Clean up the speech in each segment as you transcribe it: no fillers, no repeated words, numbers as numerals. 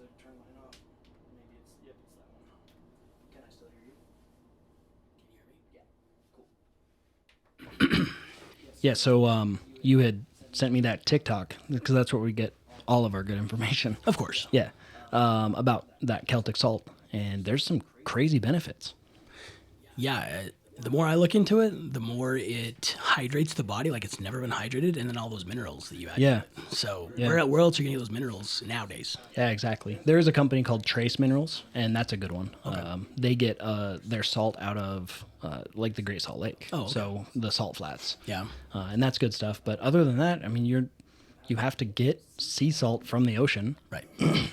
I turn mine off? Maybe it's, yep, it's that one. Can I still hear you? Can you hear me? Yeah. Cool. Yeah, so you had sent me that TikTok because that's where we get all of our good information. Of course. Yeah, about that Celtic salt, and there's some crazy benefits. Yeah. The more I look into it, the more it hydrates the body like it's never been hydrated, and then all those minerals that you add Yeah. to it. So Yeah. where else are you getting those minerals nowadays? Yeah, exactly. There is a company called Trace Minerals, and that's a good one. Okay. They get their salt out of like the Great Salt Lake, Oh, okay. so the salt flats. Yeah. And that's good stuff. But other than that, I mean, you have to get sea salt from the ocean. Right.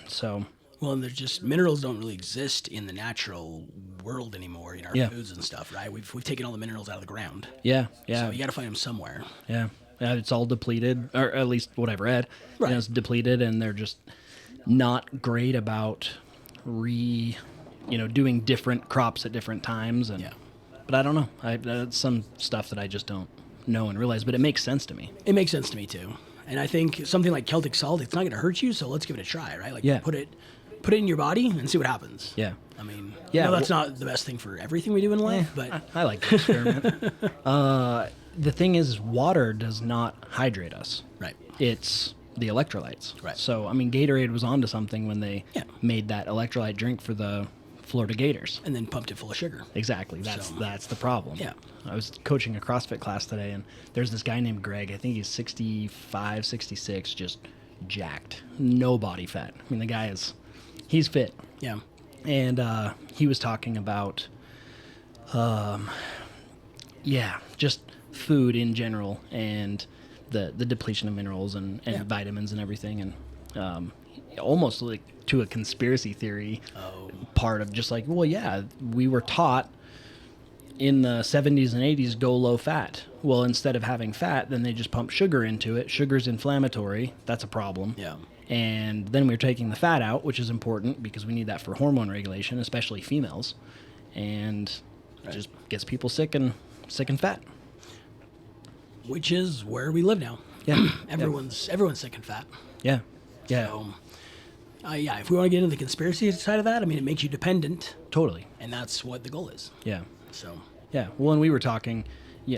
So Well, and there's just minerals don't really exist in the natural world anymore in our Yeah. foods and stuff, right? We've taken all the minerals out of the ground. yeah, So you got to find them somewhere. yeah. It's all depleted, or at least what I've read. Right. It's depleted, and they're just not great about doing different crops at different times. And Yeah. but I don't know. That's some stuff that I just don't know and realize, but it makes sense to me. It makes sense to me too. And I think something like Celtic salt, it's not going to hurt you, so let's give it a try, right? Like Yeah. put it in your body and see what happens. Yeah. I mean, Yeah, yeah, that's not the best thing for everything we do in life, but I like to experiment. The thing is, water does not hydrate us. right. It's the electrolytes. Right. So, I mean, Gatorade was onto something when they Yeah. made that electrolyte drink for the Florida Gators. And then pumped it full of sugar. Exactly. That's So- that's the problem. Yeah. I was coaching a CrossFit class today, and there's this guy named Greg. I think he's 65, 66, just jacked. No body fat. I mean, the guy he's fit. Yeah. And he was talking about, just food in general and the depletion of minerals and Yeah. vitamins and everything, and almost like to a conspiracy theory Oh. part of just like, well, yeah, we were taught in the 70s and 80s go low fat. Well, instead of having fat, then they just pump sugar into it. Sugar's inflammatory. That's a problem. Yeah. And then we're taking the fat out, which is important because we need that for hormone regulation, especially females. And it just gets people sick and fat. Which is where we live now. Yeah. Everyone's sick and fat. Yeah. Yeah. So, yeah, if we want to get into the conspiracy side of that, I mean, it makes you dependent, Totally. and that's what the goal is. Yeah. So, Yeah. Well, when we were talking,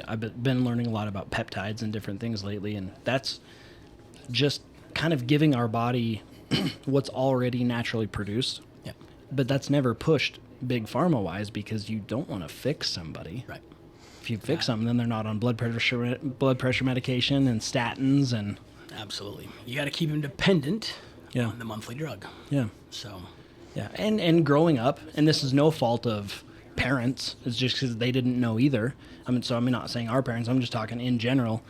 I've been learning a lot about peptides and different things lately, and that's just kind of giving our body what's already naturally produced. yeah, But that's never pushed big pharma wise because you don't want to fix somebody. right. If you fix them, then they're not on blood pressure medication and statins and Absolutely. You got to keep them dependent Yeah. on the monthly drug. yeah. So, Yeah, and growing up, and this is no fault of parents. It's just because they didn't know either. I mean, so I'm not saying our parents. I'm just talking in general.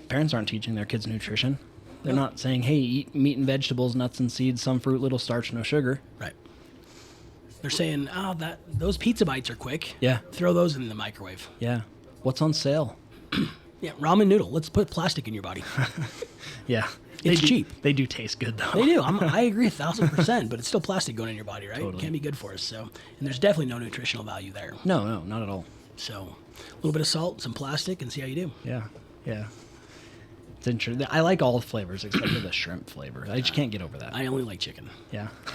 Parents aren't teaching their kids nutrition. They're not saying, "Hey, eat meat and vegetables, nuts and seeds, some fruit, little starch, no sugar." right. They're saying, oh, those pizza bites are quick. Yeah, Throw those in the microwave. yeah. What's on sale? Yeah, ramen noodle. Let's put plastic in your body. Yeah, It's They do- cheap. They do taste good though. They do. I agree 1,000%, but it's still plastic going in your body, right? Totally. It can't be good for us. So, and there's definitely no nutritional value there. No, not at all. So, a little bit of salt, some plastic, and see how you do. Yeah, yeah. It's interesting. I like all the flavors except for the shrimp flavor. I just can't get over that. I only like chicken. Yeah. Yeah.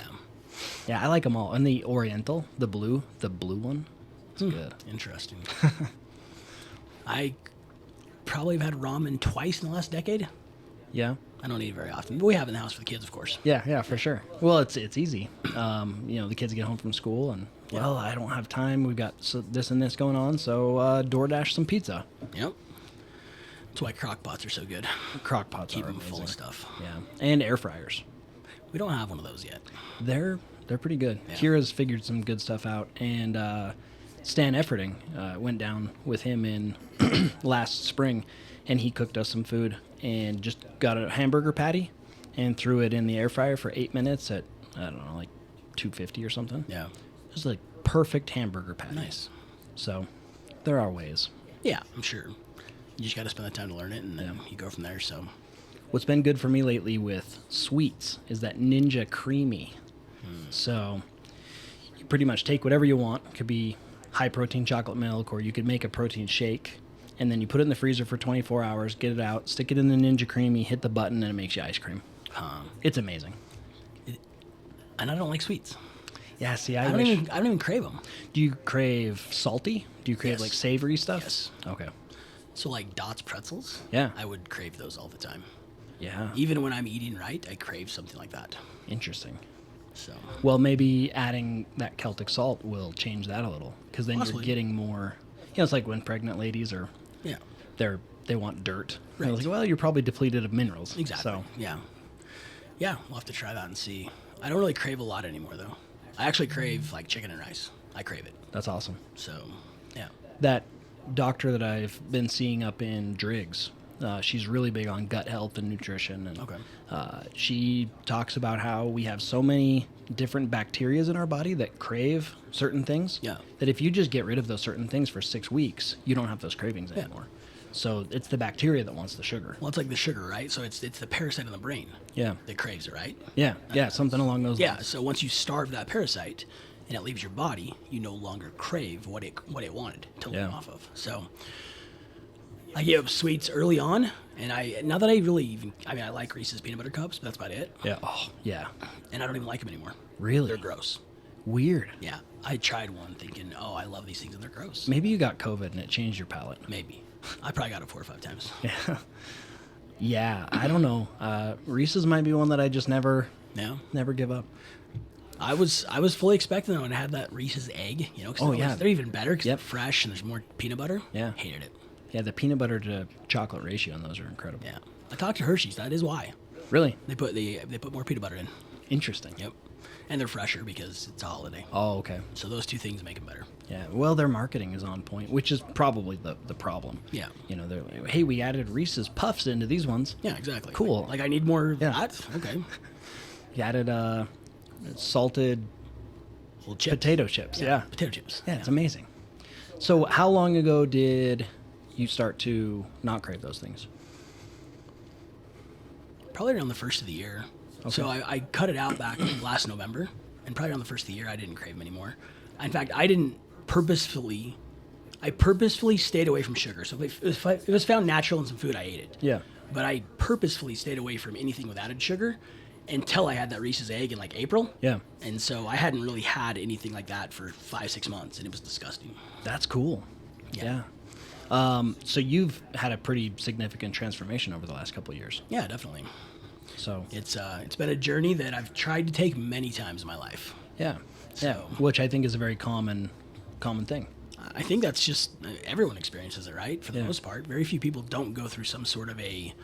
Yeah, I like them all. And the Oriental, the blue one, it's good. Interesting. I probably have had ramen twice in the last decade. Yeah. I don't eat it very often, but we have it in the house for the kids, of course. Yeah, for sure. Well, it's easy. The kids get home from school and, well, I don't have time. We've got this and this going on, so DoorDash some pizza. Yep. That's why crock pots are so good. Crock pots Keep are them amazing. full of stuff. Yeah, and air fryers. We don't have one of those yet. They're pretty good. Yeah. Kira's figured some good stuff out, and Stan Efferding went down with him in last spring, and he cooked us some food and just got a hamburger patty and threw it in the air fryer for 8 minutes at, I don't know, like 250 or something. Yeah. Just like perfect hamburger patty. Nice. So there are ways. Yeah, I'm sure. You just got to spend the time to learn it, and then you go from there. So, What's been good for me lately with sweets is that Ninja Creamy. So you pretty much take whatever you want. It could be high protein chocolate milk, or you could make a protein shake, and then you put it in the freezer for 24 hours, get it out, stick it in the Ninja Creamy, hit the button, and it makes you ice cream. It's amazing. And I don't like sweets. Yeah, see, I don't even crave them. Do you crave salty? Do you crave Yes. like savory stuff? Yes. Okay. So like Dots pretzels. Yeah. I would crave those all the time. Yeah. Even when I'm eating right, I crave something like that. Interesting. So Well, maybe adding that Celtic salt will change that a little, because then Possibly. you're getting more. It's like when pregnant ladies are yeah, they want dirt. Right. Like, well, you're probably depleted of minerals. exactly. So Yeah. Yeah, we'll have to try that and see. I don't really crave a lot anymore though. I actually crave like chicken and rice. I crave it. that's awesome. So yeah. That doctor that I've been seeing up in Driggs, she's really big on gut health and nutrition, and Okay. she talks about how we have so many different bacterias in our body that crave certain things. Yeah. That if you just get rid of those certain things for 6 weeks, you don't have those cravings Yeah. anymore. So it's the bacteria that wants the sugar. Well, it's like the sugar, right? So it's the parasite in the brain Yeah. that craves it, right? Yeah, something along those Yeah. lines. So once you starve that parasite and it leaves your body, you no longer crave what it wanted to live Yeah. off of. So I gave up sweets early on, and now that I really I like Reese's peanut butter cups, but that's about it. Yeah. Oh, yeah. And I don't even like them anymore. Really? They're gross. Weird. Yeah. I tried one thinking, oh, I love these things, and they're gross. Maybe you got COVID and it changed your palate. Maybe. I probably got it 4 or 5 times. Yeah, I don't know. Reese's might be one that I just never Yeah. give up. I was fully expecting it when I had that Reese's egg, 'cause Oh, they're yeah. they're even better because Yep. they're fresh and there's more peanut butter. Yeah. Hated it. Yeah, the peanut butter to chocolate ratio on those are incredible. Yeah. I talked to Hershey's. That is why Really they put more peanut butter in. interesting. Yep. And they're fresher because it's a holiday. Oh, okay. So those two things make them better. Yeah. Well, their marketing is on point, which is probably the problem. Yeah. They're like, hey, we added Reese's Puffs into these ones. Yeah, exactly. Cool. Like I need more Yeah. that. Okay. You added salted Well, chips. potato chips. Yeah. Potato chips. Yeah, it's amazing. So, how long ago did you start to not crave those things? Probably around the first of the year. So I cut it out back last November, and probably around the first of the year I didn't crave them anymore. In fact, I purposefully stayed away from sugar. So if it was found natural in some food, I ate it. Yeah. But I purposefully stayed away from anything with added sugar until I had that Reese's egg in like April. Yeah. And so I hadn't really had anything like that for 5-6 months, and it was disgusting. That's cool. Yeah. So you've had a pretty significant transformation over the last couple of years. Yeah, definitely. So It's been a journey that I've tried to take many times in my life. yeah, So- which I think is a very common thing. I think that's just everyone experiences it, right? For the Yeah. most part, very few people don't go through some sort of a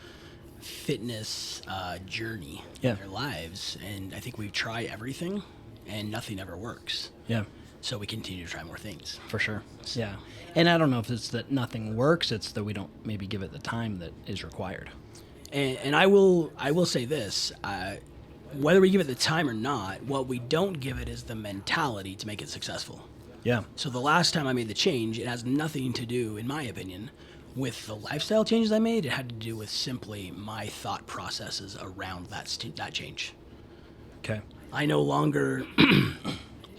fitness journey Yeah. in their lives, and I think we try everything, and nothing ever works. Yeah, So we continue to try more things. for sure. Yeah, and I don't know if it's that nothing works; it's that we don't maybe give it the time that is required. And I will say this: whether we give it the time or not, what we don't give it is the mentality to make it successful. Yeah, So the last time I made the change, it has nothing to do, in my opinion, with the lifestyle changes I made. It had to do with simply my thought processes around that change. okay, I no longer,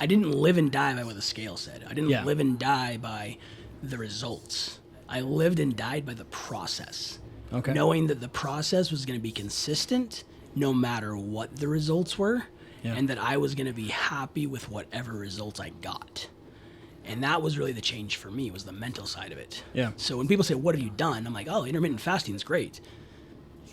I didn't live and die by what the scale said. I didn't Yeah. live and die by the results. I lived and died by the process. Okay. Knowing that the process was going to be consistent no matter what the results were, Yeah. and that I was going to be happy with whatever results I got. And that was really the change for me, was the mental side of it. Yeah. So when people say, what have you done? I'm like, oh, intermittent fasting is great.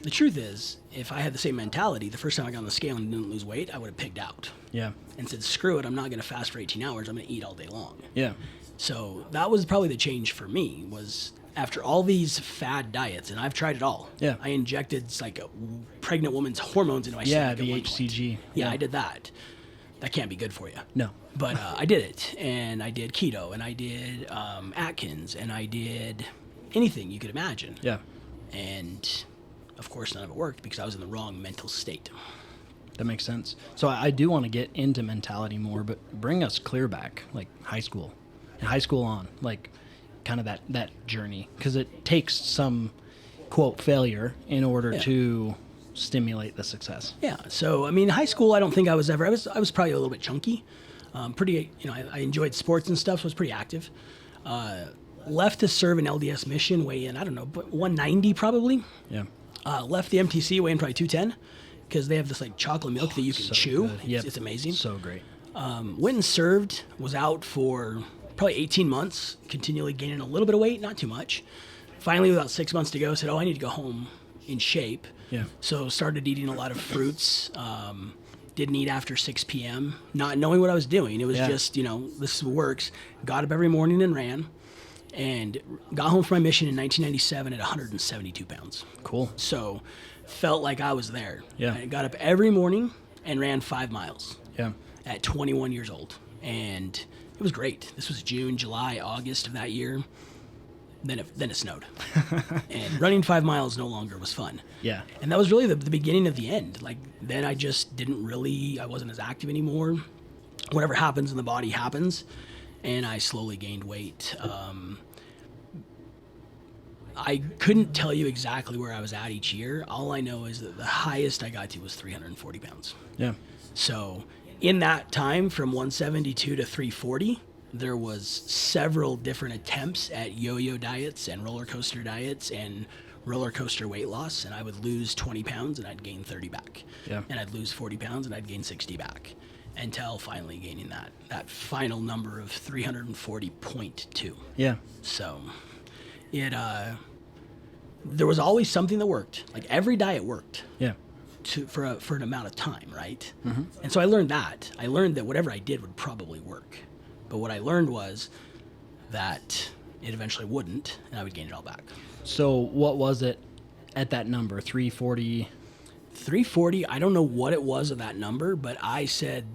The truth is, if I had the same mentality, the first time I got on the scale and didn't lose weight, I would have pigged out yeah, and said, screw it, I'm not going to fast for 18 hours. I'm going to eat all day long. yeah, So that was probably the change for me, was after all these fad diets, and I've tried it all. Yeah. I injected like a pregnant woman's hormones into my yeah. stomach. The at one point. HCG. Yeah, I did that. That can't be good for you. No. But I did it, and I did keto, and I did Atkins, and I did anything you could imagine. Yeah, And of course, none of it worked because I was in the wrong mental state. that makes sense. So I do want to get into mentality more, but bring us clear back, like high school, and high school on, like kind of that journey, because it takes some quote failure in order Yeah. to stimulate the success. Yeah. So I mean, high school, I don't think I was ever. I was probably a little bit chunky. Pretty. I enjoyed sports and stuff, so I was pretty active. Left to serve an LDS mission, weigh in, I don't know, but 190 probably. Yeah, Left the MTC, weigh in probably 210, because they have this like chocolate milk that you can So chew. good. Yep. It's amazing. So great. Went and served, was out for probably 18 months, continually gaining a little bit of weight, not too much. Finally, with about 6 months to go, said, I need to go home in shape. Yeah. So started eating a lot of fruits. Didn't eat after 6 p.m., not knowing what I was doing. It was just, this works. Got up every morning and ran, and got home from my mission in 1997 at 172 pounds. Cool. So felt like I was there. Yeah. I got up every morning and ran 5 miles Yeah. at 21 years old. And it was great. This was June, July, August of that year. Then it snowed. And running 5 miles no longer was fun. Yeah. And that was really the beginning of the end. Like, then I just I wasn't as active anymore. Whatever happens in the body happens. And I slowly gained weight. I couldn't tell you exactly where I was at each year. All I know is that the highest I got to was 340 pounds. Yeah. So in that time, from 172 to 340, there was several different attempts at yo-yo diets and roller coaster diets and roller coaster weight loss. And I would lose 20 pounds and I'd gain 30 back. Yeah. And I'd lose 40 pounds and I'd gain 60 back, until finally gaining that final number of 340.2. Yeah. So there was always something that worked. Like, every diet worked Yeah. for an amount of time, right? Mm-hmm. And so I learned that. I learned that whatever I did would probably work. But what I learned was that it eventually wouldn't, and I would gain it all back. So what was it at that number? 340? 340, I don't know what it was at that number, but I said,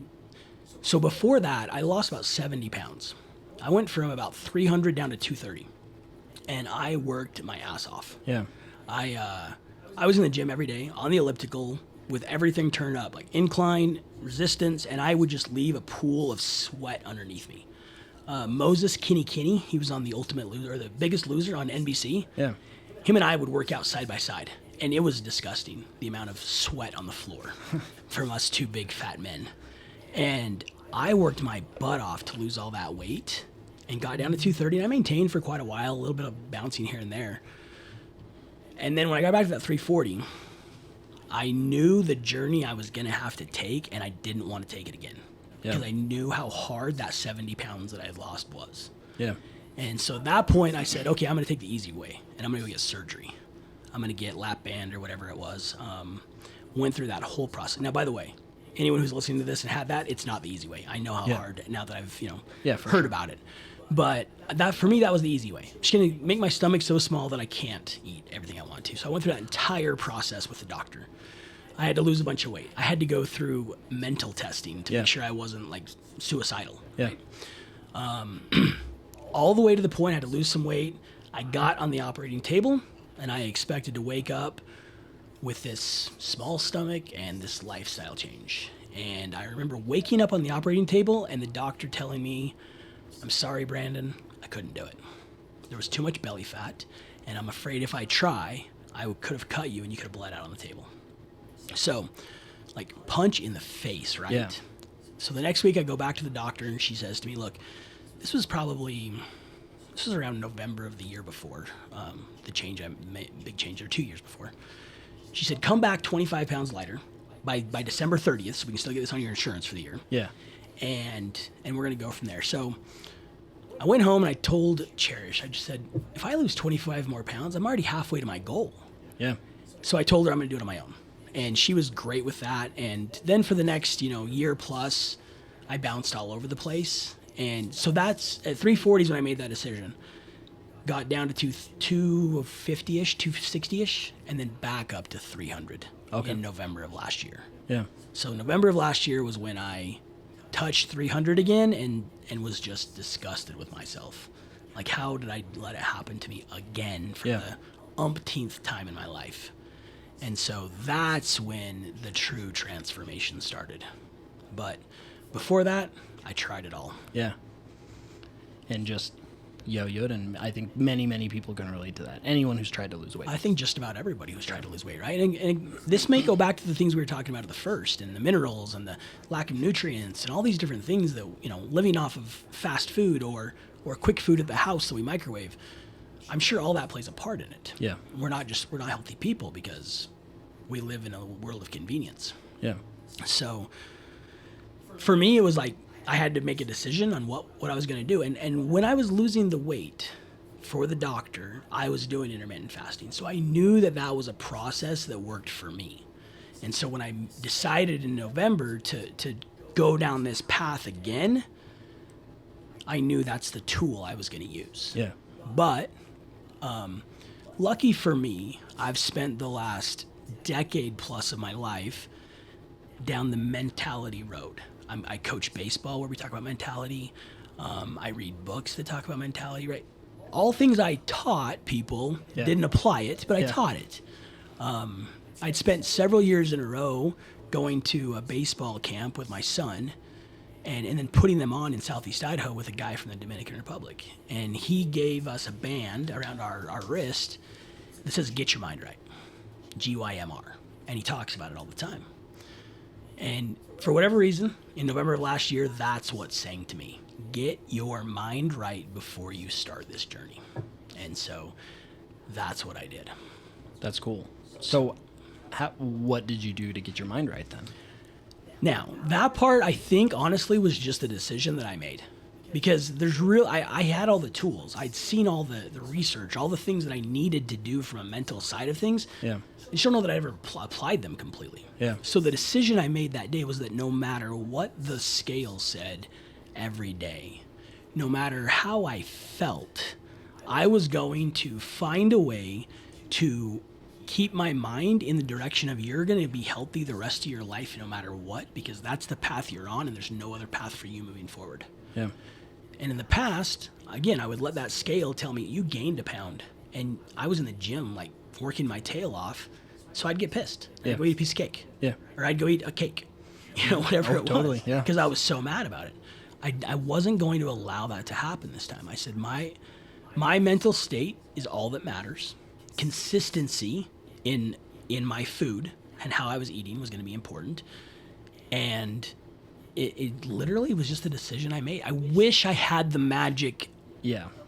so before that, I lost about 70 pounds. I went from about 300 down to 230, and I worked my ass off. Yeah. I was in the gym every day on the elliptical with everything turned up, like incline, resistance, and I would just leave a pool of sweat underneath me. Moses Kinney, he was on The Ultimate Loser, or The Biggest Loser on NBC. Yeah. Him and I would work out side by side, and it was disgusting, the amount of sweat on the floor from us two big fat men. And I worked my butt off to lose all that weight and got down to 230, and I maintained for quite a while, a little bit of bouncing here and there. And then when I got back to that 340, I knew the journey I was going to have to take, and I didn't want to take it again. Yeah. Because I knew how hard that 70 pounds that I had lost was. Yeah. And so at that point, I said, okay, I'm going to take the easy way, and I'm going to go get surgery. I'm going to get lap band or whatever it was. Went through that whole process. Now, by the way, anyone who's listening to this and had that, it's not the easy way. I know how hard now that I've heard about it. But that, for me, that was the easy way. I'm just going to make my stomach so small that I can't eat everything I want to. So I went through that entire process with the doctor. I had to lose a bunch of weight. I had to go through mental testing to make sure I wasn't like suicidal. Yeah. Right? All the way to the point I had to lose some weight. I got on the operating table, and I expected to wake up with this small stomach and this lifestyle change. And I remember waking up on the operating table and the doctor telling me, I'm sorry, Brandon, I couldn't do it. There was too much belly fat, and I'm afraid if I try, I could have cut you and you could have bled out on the table. So, like, punch in the face, right? Yeah. So the next week I go back to the doctor, and she says to me, look, this was around November of the year before, the change I made, big change there, 2 years before. She said, come back 25 pounds lighter by December 30th, so we can still get this on your insurance for the year. Yeah. And we're going to go from there. So I went home and I told Cherish, I just said, if I lose 25 more pounds, I'm already halfway to my goal. Yeah. So I told her I'm going to do it on my own. And she was great with that. And then for the next, year plus, I bounced all over the place. And so that's at 340s when I made that decision. Got down to 250-ish, 260-ish, and then back up to 300 in November of last year. Yeah. So November of last year was when I touched 300 again and was just disgusted with myself. Like, how did I let it happen to me again for the umpteenth time in my life? And so that's when the true transformation started. But before that, I tried it all. Yeah. And just yo-yoed, and I think many, many people can relate to that. Anyone who's tried to lose weight. I think just about everybody who's tried to lose weight, right? And this may go back to the things we were talking about at the first, and the minerals and the lack of nutrients and all these different things that, living off of fast food or quick food at the house that we microwave. I'm sure all that plays a part in it. Yeah. We're not healthy people because we live in a world of convenience. Yeah. So for me, it was like I had to make a decision on what I was going to do. And when I was losing the weight for the doctor, I was doing intermittent fasting. So I knew that was a process that worked for me. And so when I decided in November to go down this path again, I knew that's the tool I was going to use. Yeah. But lucky for me, I've spent the last decade plus of my life down the mentality road. I coach baseball where we talk about mentality. I read books that talk about mentality, right? All things I taught people, didn't apply it, but I taught it. I'd spent several years in a row going to a baseball camp with my son and then putting them on in Southeast Idaho with a guy from the Dominican Republic. And he gave us a band around our wrist that says, "Get your mind right," GYMR. And he talks about it all the time. And for whatever reason, in November of last year, that's what sang to me. Get your mind right before you start this journey. And so that's what I did. That's cool. So what did you do to get your mind right then? Now, that part, I think, honestly, was just a decision that I made. Because I had all the tools. I'd seen all the research, all the things that I needed to do from a mental side of things. Yeah. I just don't know that I ever applied them completely. Yeah. So the decision I made that day was that no matter what the scale said every day, no matter how I felt, I was going to find a way to keep my mind in the direction of you're going to be healthy the rest of your life no matter what, because that's the path you're on and there's no other path for you moving forward. Yeah. And in the past, again, I would let that scale tell me you gained a pound. And I was in the gym, like working my tail off. So I'd get pissed. I'd go eat a piece of cake. Yeah. Or I'd go eat a cake, whatever it was. Totally, yeah. Because I was so mad about it. I wasn't going to allow that to happen this time. I said, my mental state is all that matters. Consistency in my food and how I was eating was going to be important. And it literally was just a decision I made. I wish I had the magic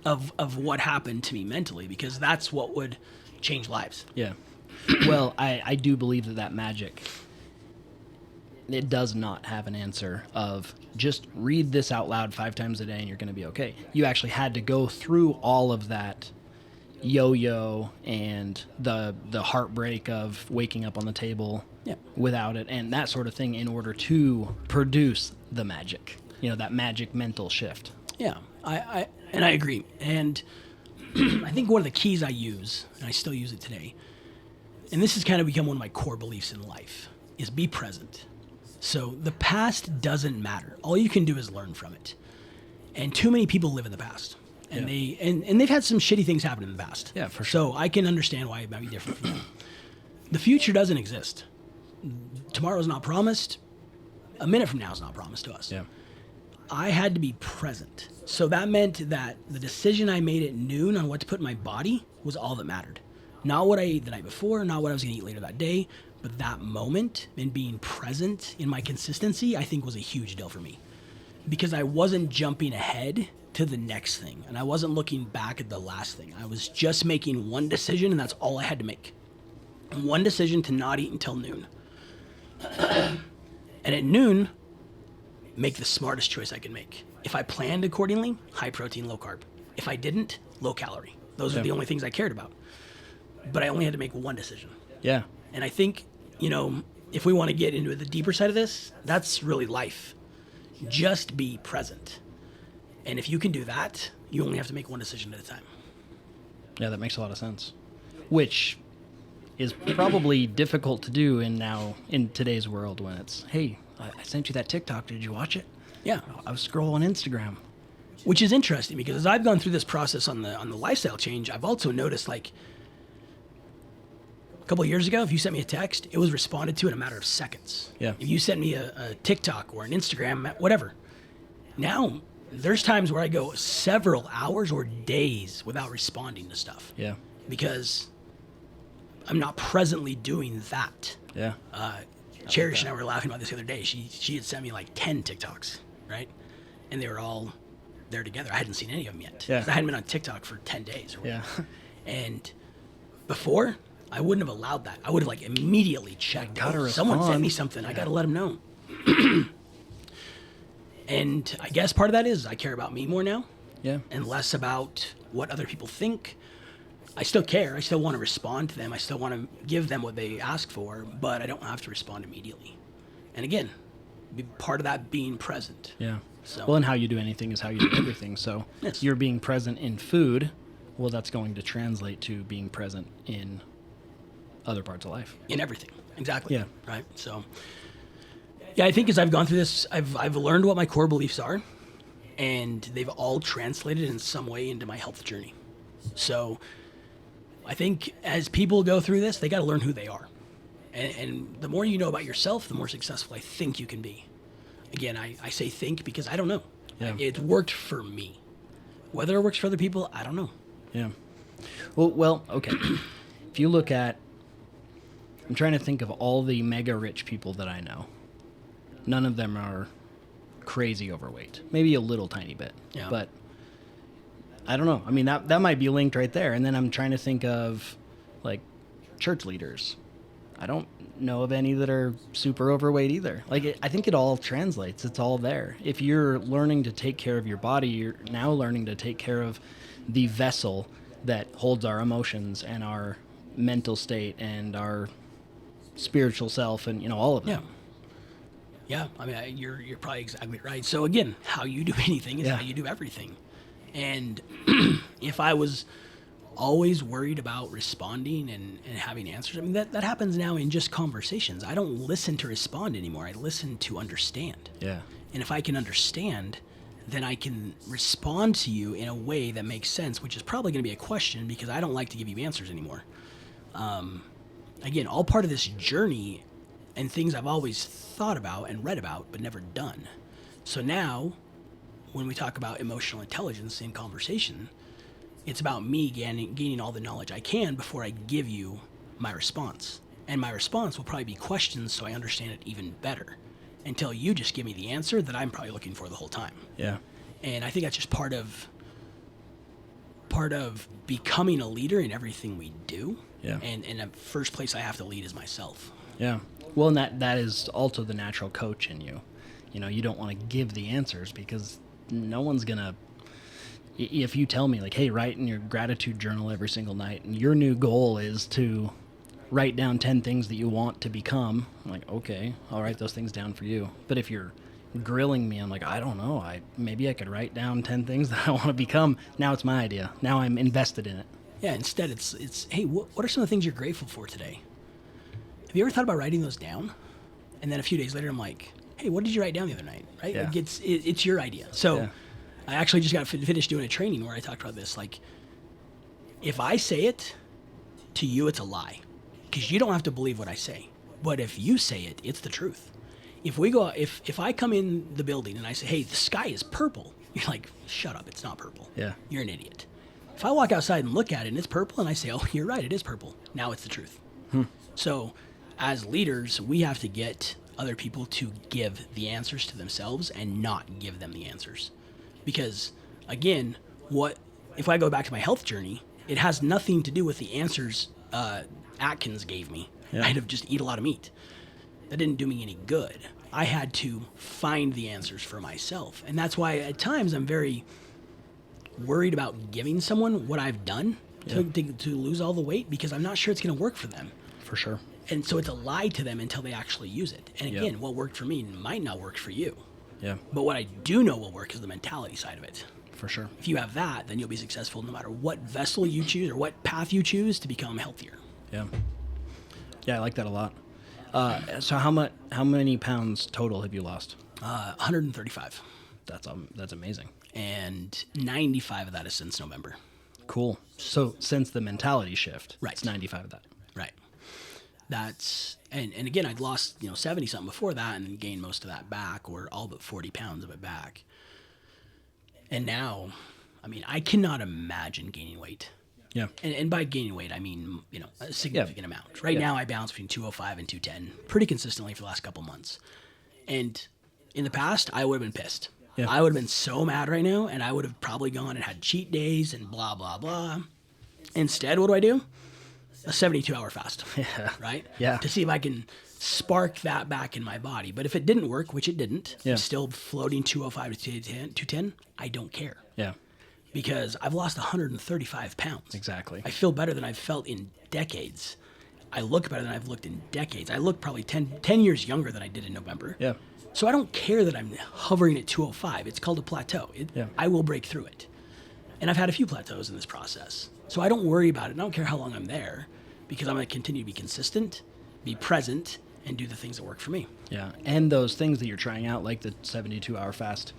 of what happened to me mentally, because that's what would change lives. Yeah. Well, I do believe that magic, it does not have an answer of just read this out loud 5 times a day and you're going to be okay. You actually had to go through all of that yo-yo and the heartbreak of waking up on the table without it and that sort of thing in order to produce the magic, that magic mental shift. Yeah, I agree. And I think one of the keys I use, and I still use it today, and this has kind of become one of my core beliefs in life, is be present. So the past doesn't matter. All you can do is learn from it. And too many people live in the past. And they've had some shitty things happen in the past. Yeah, for sure. So I can understand why it might be different for them. The future doesn't exist. Tomorrow's not promised. A minute from now is not promised to us. Yeah. I had to be present. So that meant that the decision I made at noon on what to put in my body was all that mattered. Not what I ate the night before, not what I was going to eat later that day, but that moment and being present in my consistency, I think was a huge deal for me. Because I wasn't jumping ahead to the next thing, and I wasn't looking back at the last thing. I was just making one decision, and that's all I had to make. And one decision to not eat until noon. And at noon, make the smartest choice I could make. If I planned accordingly, high protein, low carb. If I didn't, low calorie. Those are the only things I cared about. But I only had to make one decision. Yeah. And I think, if we want to get into the deeper side of this, that's really life. Just be present. And if you can do that, you only have to make one decision at a time. Yeah, that makes a lot of sense. Which is probably difficult to do in today's world when it's, hey, I sent you that TikTok. Did you watch it? Yeah. I was scrolling Instagram. Which is interesting because as I've gone through this process on the lifestyle change, I've also noticed like a couple of years ago, if you sent me a text, it was responded to in a matter of seconds. Yeah. If you sent me a TikTok or an Instagram, whatever. Now, there's times where I go several hours or days without responding to stuff. Yeah. Because I'm not presently doing that. Yeah. Cherish and I were laughing about this the other day. She had sent me like 10 TikToks, right? And they were all there together. I hadn't seen any of them yet. Yeah. I hadn't been on TikTok for 10 days or whatever. Yeah. And before, I wouldn't have allowed that. I would have like immediately checked. Gotta Someone sent respond. me something. I got to let them know. And I guess part of that is I care about me more now Yeah. and less about what other people think. I still care. I still want to respond to them. I still want to give them what they ask for, but I don't have to respond immediately. And again, part of that being present. Yeah. So- Well, and how you do anything is how you do everything. So Yes. you're being present in food. Well, that's going to translate to being present in other parts of life. In everything. Exactly. Yeah. Right. So, yeah, I think as I've gone through this, I've learned what my core beliefs are, and they've all translated in some way into my health journey. So, I think as people go through this, they got to learn who they are, and the more you know about yourself, the more successful I think you can be. Again, I say think because I don't know. Yeah. It worked for me. Whether it works for other people, I don't know. Yeah. Well, okay. If you look at, I'm trying to think of all the mega rich people that I know. None of them are crazy overweight. Maybe a little tiny bit. Yeah. But I don't know. I mean, that might be linked right there. And then I'm trying to think of like church leaders. I don't know of any that are super overweight either. Like, I think it all translates. It's all there. If you're learning to take care of your body, you're now learning to take care of the vessel that holds our emotions and our mental state and our spiritual self and, all of that. Yeah. I mean, you're probably exactly right. So again, how you do anything is Yeah. how you do everything. And if I was always worried about responding and having answers, I mean, that happens now in just conversations. I don't listen to respond anymore. I listen to understand. Yeah. And if I can understand, then I can respond to you in a way that makes sense, which is probably going to be a question because I don't like to give you answers anymore. Again, all part of this journey and things I've always thought about and read about, but never done. So now, when we talk about emotional intelligence in conversation, it's about me gaining all the knowledge I can before I give you my response. And my response will probably be questions so I understand it even better until you just give me the answer that I'm probably looking for the whole time. Yeah. And I think that's just part of becoming a leader in everything we do. Yeah. And the first place I have to lead is myself. Yeah. Well, and that is also the natural coach in you. You don't want to give the answers because no one's going to, if you tell me like, hey, write in your gratitude journal every single night and your new goal is to write down 10 things that you want to become, I'm like, okay, I'll write those things down for you. But if you're grilling me, I'm like, I don't know, maybe I could write down 10 things that I want to become. Now it's my idea. Now I'm invested in it. Yeah, instead it's hey, what are some of the things you're grateful for today? Have you ever thought about writing those down? And then a few days later, I'm like, hey, what did you write down the other night? Right? Yeah. Like it's your idea. So Yeah. I actually just got finished doing a training where I talked about this. Like, if I say it to you, it's a lie because you don't have to believe what I say. But if you say it, it's the truth. If I come in the building and I say, hey, the sky is purple, you're like, shut up, it's not purple. Yeah. You're an idiot. If I walk outside and look at it and it's purple and I say, oh, you're right, it is purple. Now it's the truth. So as leaders, we have to get other people to give the answers to themselves and not give them the answers. Because again, if I go back to my health journey, it has nothing to do with the answers Atkins gave me. Yeah. I'd have just eat a lot of meat. That didn't do me any good. I had to find the answers for myself. And that's why at times I'm very worried about giving someone what I've done to lose all the weight because I'm not sure it's going to work for them. For sure. And so it's a lie to them until they actually use it. And Yeah. again, what worked for me might not work for you. Yeah. But what I do know will work is the mentality side of it. For sure. If you have that, then you'll be successful no matter what vessel you choose or what path you choose to become healthier. Yeah. Yeah, I like that a lot. So how many pounds total have you lost? 135. That's amazing. And 95 of that is since November. Cool. So since the mentality shift, Right. it's 95 of that. Right. That's and again, I'd lost 70 something before that and then gained most of that back, or all but 40 pounds of it back. And now, I mean, I cannot imagine gaining weight. Yeah. And by gaining weight, I mean, a significant amount. Right Yeah. now, I balance between 205 and 210 pretty consistently for the last couple months. And in the past, I would have been pissed. Yeah. I would have been so mad right now, and I would have probably gone and had cheat days and blah, blah, blah. Instead, what do? a 72-hour fast, Yeah. right? Yeah. To see if I can spark that back in my body. But if it didn't work, which it didn't, Yeah. I'm still floating 205 to 210, I don't care. Yeah. Because I've lost 135 pounds. Exactly. I feel better than I've felt in decades. I look better than I've looked in decades. I look probably 10 years younger than I did in November. Yeah. So I don't care that I'm hovering at 205. It's called a plateau. Yeah. I will break through it. And I've had a few plateaus in this process. So I don't worry about it. And I don't care how long I'm there because I'm going to continue to be consistent, be present, and do the things that work for me. Yeah. And those things that you're trying out, like the 72-hour fast,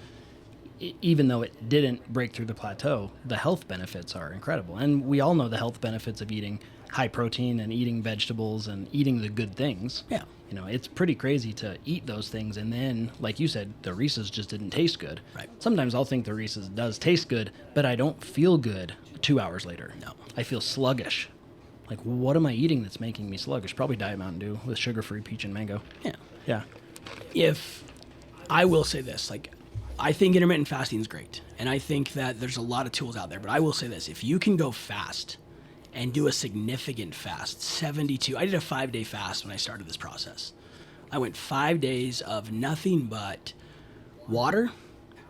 even though it didn't break through the plateau, the health benefits are incredible. And we all know the health benefits of eating high protein and eating vegetables and eating the good things. Yeah. You know, it's pretty crazy to eat those things. And then, like you said, the Reese's just didn't taste good. Right. Sometimes I'll think the Reese's does taste good, but I don't feel good 2 hours later. No. I feel sluggish. Like, what am I eating that's making me sluggish? Probably Diet Mountain Dew with sugar-free peach and mango. Yeah. Yeah. If I will say this, like, I think intermittent fasting is great. And I think that there's a lot of tools out there. But I will say this, if you can go fast and do a significant fast, 72, I did a 5-day fast when I started this process. I went 5 days of nothing but water,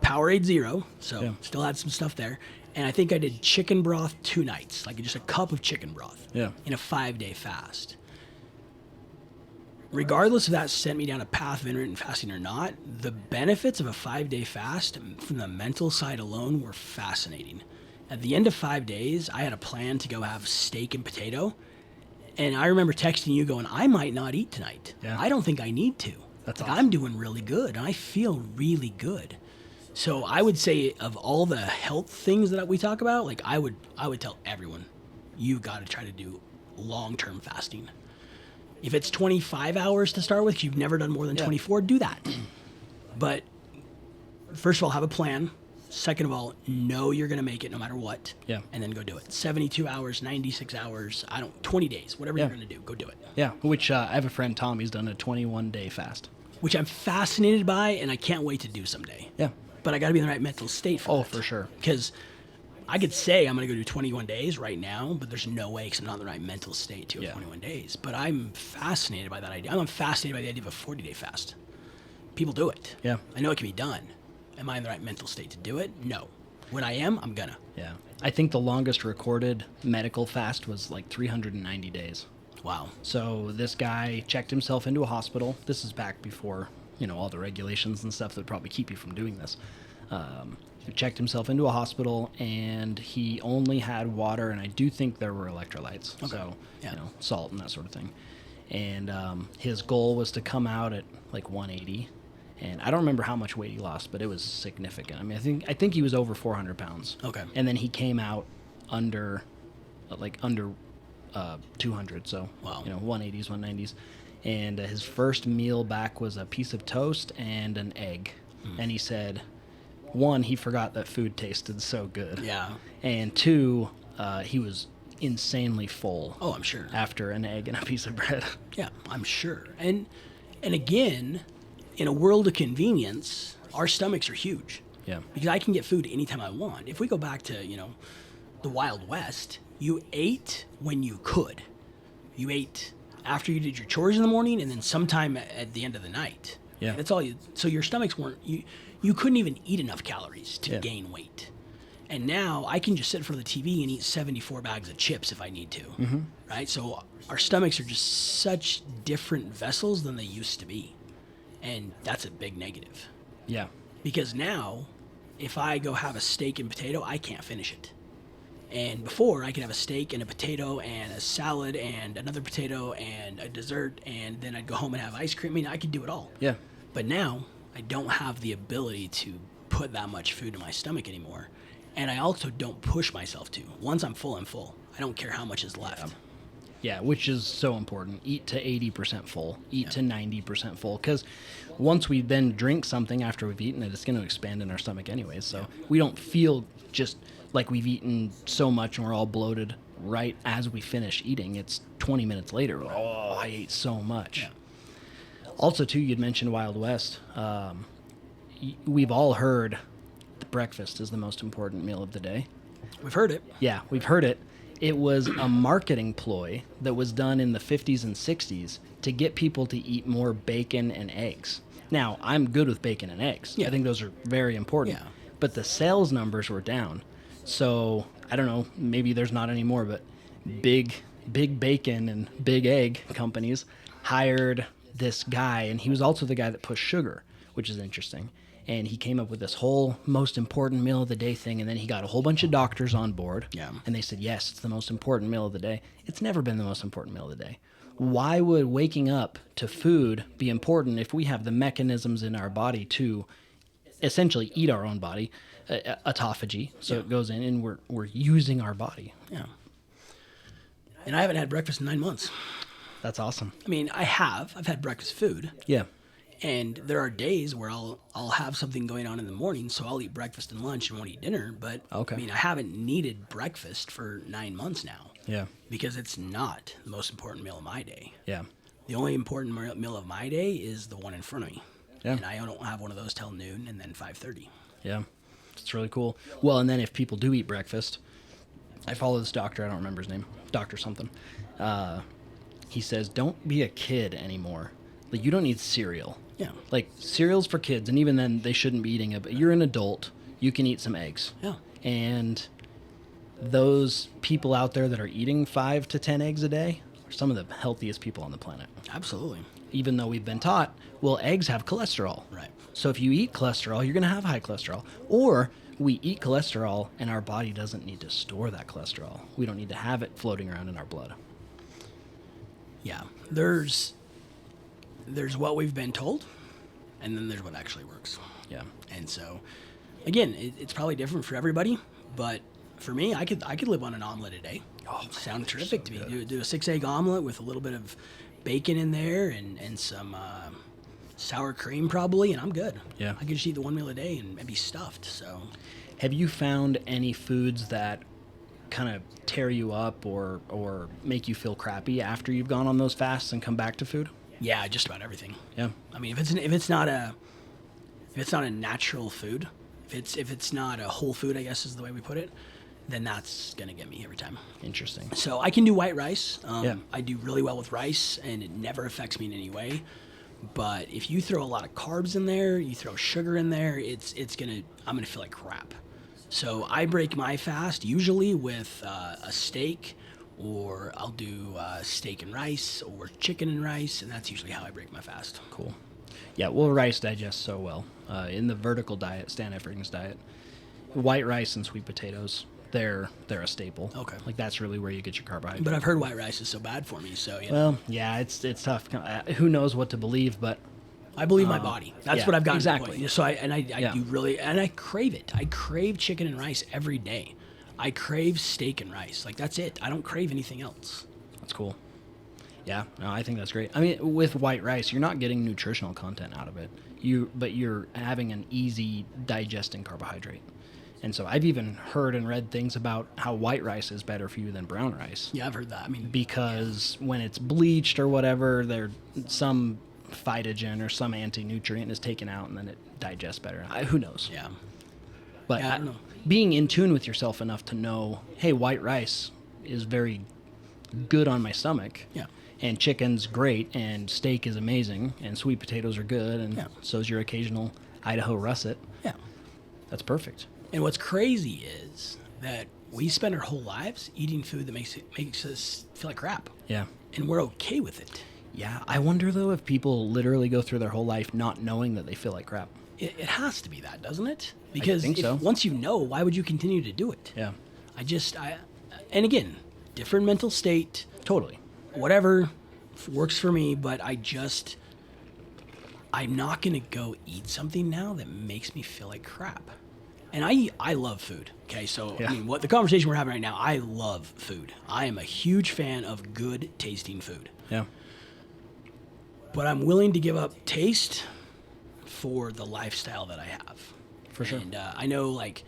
Powerade Zero, so Yeah. still had some stuff there. And I think I did chicken broth 2 nights, like just a cup of chicken broth Yeah. in a 5-day fast. Regardless if that sent me down a path of intermittent fasting or not, the benefits of a 5-day fast from the mental side alone were fascinating. At the end of 5 days, I had a plan to go have steak and potato. And I remember texting you going, I might not eat tonight. Yeah. I don't think I need to. That's like, awesome. I'm doing really good. And I feel really good. So I would say of all the health things that we talk about, like I would tell everyone, you got to try to do long-term fasting. If it's 25 hours to start with, 'cause you've never done more than 24, do that. But first of all, have a plan. Second of all, know you're going to make it no matter what. Yeah. And then go do it. 72 hours, 96 hours, 20 days, whatever Yeah. you're going to do, go do it. Yeah. Which I have a friend, Tom, he's done a 21-day fast. Which I'm fascinated by, and I can't wait to do someday. Yeah. But I got to be in the right mental state for Oh, that. for sure. Because I could say I'm going to go do 21 days right now, but there's no way because I'm not in the right mental state to go Yeah. 21 days. But I'm fascinated by that idea. I'm fascinated by the idea of a 40-day fast. People do it. Yeah. I know it can be done. Am I in the right mental state to do it? No. When I am, I'm gonna. Yeah. I think the longest recorded medical fast was like 390 days. Wow. So this guy checked himself into a hospital. This is back before, all the regulations and stuff that probably keep you from doing this. He checked himself into a hospital, and he only had water, and I do think there were electrolytes. Okay. So, Yeah. salt and that sort of thing. And his goal was to come out at like 180. And I don't remember how much weight he lost, but it was significant. I mean, I think he was over 400 pounds. Okay. And then he came out under 200. So, Wow. 180s, 190s. And his first meal back was a piece of toast and an egg. And he said, one, he forgot that food tasted so good. Yeah. And two, he was insanely full Oh, I'm sure. after an egg and a piece of bread. Yeah, I'm sure. And again, in a world of convenience, our stomachs are huge. Yeah. Because I can get food anytime I want. If we go back to, the Wild West, you ate when you could. You ate after you did your chores in the morning and then sometime at the end of the night. Yeah. That's all so your stomachs weren't, you couldn't even eat enough calories to Yeah. gain weight. And now I can just sit in front of the TV and eat 74 bags of chips if I need to. Mm-hmm. Right? So our stomachs are just such different vessels than they used to be. And that's a big negative. Yeah. Because now, if I go have a steak and potato, I can't finish it. And before, I could have a steak and a potato and a salad and another potato and a dessert, and then I'd go home and have ice cream. I mean, I could do it all. Yeah. But now, I don't have the ability to put that much food in my stomach anymore. And I also don't push myself to. Once I'm full, I'm full. I don't care how much is left. Yeah, which is so important. Eat to 80% full. Eat to 90% full. Because once we then drink something after we've eaten it, it's going to expand in our stomach anyways. So we don't feel just like we've eaten so much and we're all bloated right as we finish eating. It's 20 minutes later. We're like, oh, I ate so much. Yeah. Also, too, you'd mentioned Wild West. We've all heard the breakfast is the most important meal of the day. We've heard it. Yeah, we've heard it. It was a marketing ploy that was done in the 50s and 60s to get people to eat more bacon and eggs. Now, I'm good with bacon and eggs. Yeah. I think those are very important. Yeah. But the sales numbers were down. So, I don't know, maybe there's not anymore, but big bacon and big egg companies hired this guy, and he was also the guy that pushed sugar, which is interesting. And he came up with this whole most important meal of the day thing, and then he got a whole bunch of doctors on board. Yeah. And they said, yes, it's the most important meal of the day. It's never been the most important meal of the day. Why would waking up to food be important if we have the mechanisms in our body to essentially eat our own body, autophagy, so it goes in and we're using our body. Yeah. And I haven't had breakfast in 9 months. That's awesome. I mean, I've had breakfast food. Yeah. And there are days where I'll have something going on in the morning, so I'll eat breakfast and lunch and won't eat dinner. But Okay. I mean, I haven't needed breakfast for 9 months now Yeah. because it's not the most important meal of my day. Yeah. The only important meal of my day is the one in front of me. Yeah. And I don't have one of those till noon and then 5:30. Yeah. It's really cool. Well, and then if people do eat breakfast, I follow this doctor, I don't remember his name, doctor something. He says, don't be a kid anymore. Like, you don't need cereal. Yeah. Like, cereal's for kids, and even then, they shouldn't be eating it. But you're an adult. You can eat some eggs. Yeah. And those people out there that are eating 5 to 10 eggs a day are some of the healthiest people on the planet. Absolutely. Even though we've been taught, well, eggs have cholesterol. Right. So if you eat cholesterol, you're going to have high cholesterol. Or we eat cholesterol, and our body doesn't need to store that cholesterol. We don't need to have it floating around in our blood. Yeah. There's what we've been told, and then there's what actually works. Yeah. And so, again, it's probably different for everybody, but for me, I could live on an omelet a day. Oh, Sounds terrific to me. Do a 6-egg omelet with a little bit of bacon in there and some sour cream probably, and I'm good. Yeah. I could just eat the one meal a day and be stuffed. So, Have you found any foods that kind of tear you up or make you feel crappy after you've gone on those fasts and come back to food? yeah, just about everything. Yeah. I mean, if it's not a natural food, if it's not a whole food, I guess is the way we put it, then that's gonna get me every time. Interesting. So I can do white rice. Yeah. I do really well with rice, and it never affects me in any way. But if you throw a lot of carbs in there, you throw sugar in there, I'm gonna feel like crap. So I break my fast usually with a steak, or I'll do steak and rice, or chicken and rice, and that's usually how I break my fast. Cool. Yeah, well, rice digests so well. In the vertical diet, Stan Efferding's diet, white rice and sweet potatoes, they're a staple. Okay. Like, that's really where you get your carbohydrates. But I've heard white rice is so bad for me, so yeah. Well, yeah, it's tough. Who knows what to believe, but I believe my body. That's yeah, what I've gotten to the exactly. point. So I Yeah. do really, and I crave it. I crave chicken and rice every day. I crave steak and rice. Like, that's it. I don't crave anything else. that's cool. Yeah, no, I think that's great. I mean, with white rice, you're not getting nutritional content out of it. But you're having an easy digesting carbohydrate. And so I've even heard and read things about how white rice is better for you than brown rice. Yeah, I've heard that. I mean, Because when it's bleached or whatever, some phytogen or some anti-nutrient is taken out, and then it digests better. Who knows? yeah. But Yeah, I don't know. being in tune with yourself enough to know, hey, white rice is very good on my stomach. Yeah. And chicken's great, and steak is amazing, and sweet potatoes are good, and Yeah. so's your occasional Idaho russet. Yeah. That's perfect. And what's crazy is that we spend our whole lives eating food that makes us feel like crap, Yeah. and we're okay with it. Yeah. I wonder, though, if people literally go through their whole life not knowing that they feel like crap. It has to be that, doesn't it? Because think so. once you know, why would you continue to do it? Yeah. And again, different mental state, Totally. whatever works for me, but I'm not going to go eat something now that makes me feel like crap. And I love food. Okay, so Yeah. I mean, what the conversation we're having right now, I love food. I am a huge fan of good tasting food. Yeah. But I'm willing to give up taste for the lifestyle that I have. For sure. And I know, like,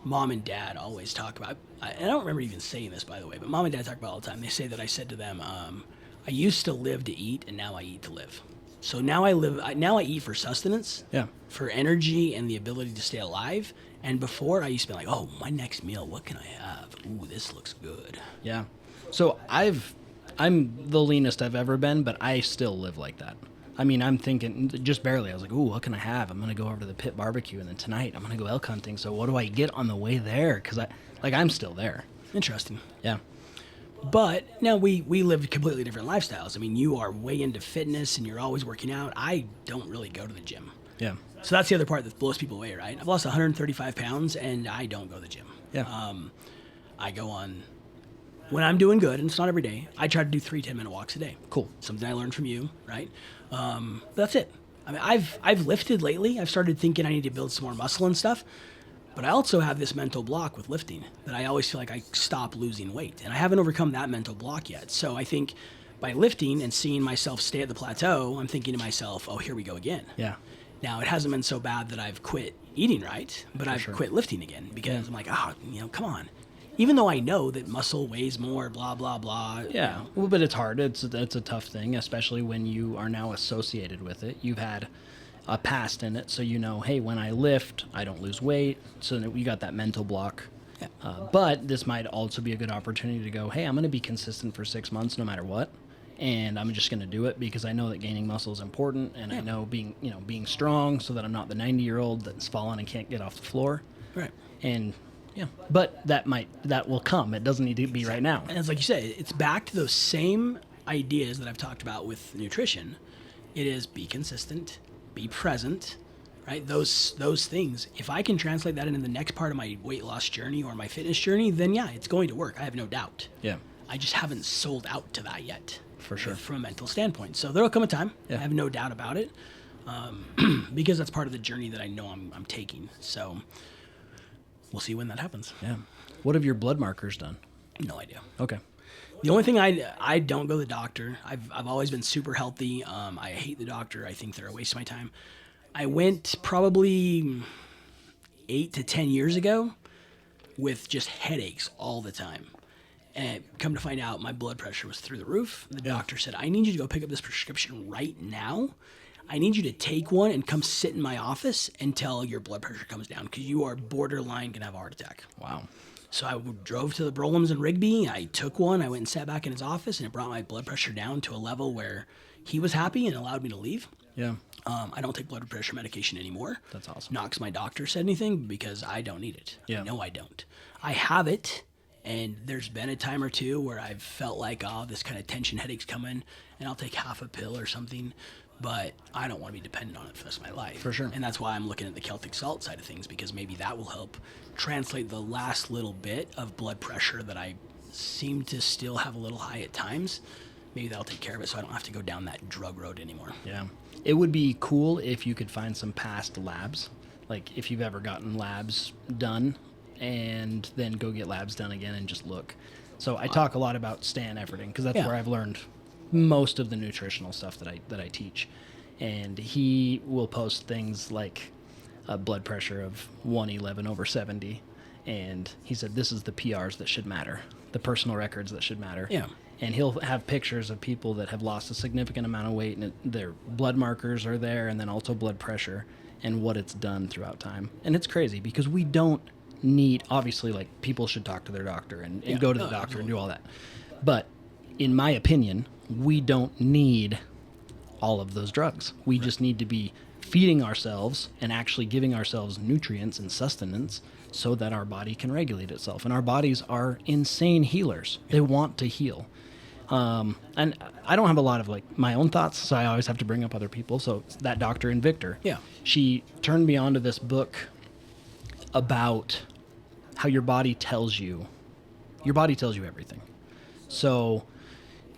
mom and dad always talk about, and I don't remember even saying this, by the way, but mom and dad talk about it all the time. They say that I said to them, I used to live to eat, and now I eat to live. So now I eat for sustenance, Yeah. for energy and the ability to stay alive, And before I used to be like, oh, my next meal, what can I have? Ooh, this looks good. Yeah. So I'm the leanest I've ever been, but I still live like that. I mean, I'm thinking just barely. I was like, ooh, what can I have? I'm going to go over to the pit barbecue, and then tonight I'm going to go elk hunting. So what do I get on the way there? Because I'm still there. Interesting. Yeah. But now we live completely different lifestyles. I mean, you are way into fitness and you're always working out. I don't really go to the gym. Yeah. So that's the other part that blows people away, right? I've lost 135 pounds and I don't go to the gym. Yeah. I go on, when I'm doing good, and it's not every day, I try to do 3 10-minute walks a day. Cool. Something I learned from you, right? That's it. I mean, I've lifted lately. I've started thinking I need to build some more muscle and stuff. But I also have this mental block with lifting that I always feel like I stop losing weight. And I haven't overcome that mental block yet. So I think by lifting and seeing myself stay at the plateau, I'm thinking to myself, oh, here we go again. Yeah. Now, it hasn't been so bad that I've quit eating right, but I've quit lifting again because I'm like, come on. Even though I know that muscle weighs more, blah, blah, blah. Yeah. Well, but it's hard. It's a tough thing, especially when you are now associated with it. You've had a past in it, so you know, hey, when I lift, I don't lose weight. So you got that mental block. Yeah. But this might also be a good opportunity to go, hey, I'm going to be consistent for 6 months no matter what. And I'm just going to do it because I know that gaining muscle is important, and I know being strong so that I'm not the 90-year-old that's fallen and can't get off the floor. Right. And yeah, but that will come. It doesn't need to be right now. And it's like you said, it's back to those same ideas that I've talked about with nutrition. It is be consistent, be present, right? Those things. If I can translate that into the next part of my weight loss journey or my fitness journey, then yeah, it's going to work. I have no doubt. Yeah. I just haven't sold out to that yet. For sure. From a mental standpoint. So there'll come a time. Yeah. I have no doubt about it. Because that's part of the journey that I know I'm taking. So we'll see when that happens. Yeah. What have your blood markers done? No idea. Okay. The only thing I don't go to the doctor. I've always been super healthy. I hate the doctor. I think they're a waste of my time. I went probably 8 to 10 years ago with just headaches all the time. And come to find out, my blood pressure was through the roof. The doctor said, I need you to go pick up this prescription right now. I need you to take one and come sit in my office until your blood pressure comes down because you are borderline going to have a heart attack. Wow. So I drove to the Brolums in Rigby. I took one. I went and sat back in his office, and it brought my blood pressure down to a level where he was happy and allowed me to leave. Yeah. I don't take blood pressure medication anymore. That's awesome. Not because my doctor said anything, because I don't need it. Yeah. No, I don't. I have it, and there's been a time or two where I've felt like, oh, this kind of tension headache's coming, and I'll take half a pill or something. But I don't want to be dependent on it for the rest of my life. For sure. And that's why I'm looking at the Celtic salt side of things, because maybe that will help translate the last little bit of blood pressure that I seem to still have a little high at times. Maybe that'll take care of it so I don't have to go down that drug road anymore. Yeah. It would be cool if you could find some past labs. Like if you've ever gotten labs done and then go get labs done again and just look. So I talk a lot about Stan Efforting because that's where I've learned most of the nutritional stuff that I teach. And he will post things like a blood pressure of 111/70. And he said, this is the PRs that should matter, the personal records that should matter. Yeah. And he'll have pictures of people that have lost a significant amount of weight, and their blood markers are there, and then also blood pressure and what it's done throughout time. And it's crazy because we don't need, obviously, like, people should talk to their doctor and go to the doctor and do all that. But in my opinion, we don't need all of those drugs. We just need to be feeding ourselves and actually giving ourselves nutrients and sustenance so that our body can regulate itself. And our bodies are insane healers. They want to heal. And I don't have a lot of like my own thoughts, so I always have to bring up other people. So that doctor in Victor, she turned me on to this book about how your body tells you everything. So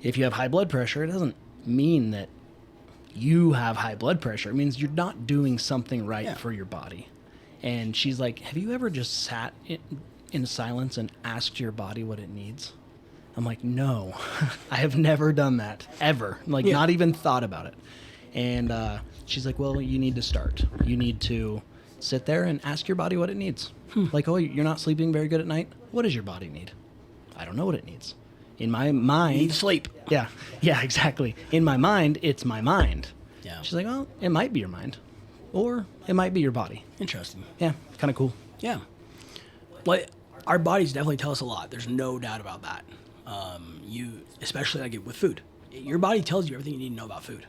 if you have high blood pressure, it doesn't mean that you have high blood pressure. It means you're not doing something right for your body. And she's like, have you ever just sat in silence and asked your body what it needs? I'm like, no, I have never done that, ever. Like, not even thought about it. And she's like, well, you need to start. You need to sit there and ask your body what it needs. Like, oh, you're not sleeping very good at night? What does your body need? I don't know what it needs. In my mind... You need sleep. Yeah, exactly. In my mind, it's my mind. Yeah. She's like, well, it might be your mind. Or it might be your body. Interesting. Yeah, kind of cool. Yeah. But our bodies definitely tell us a lot. There's no doubt about that. Especially like with food, your body tells you everything you need to know about food.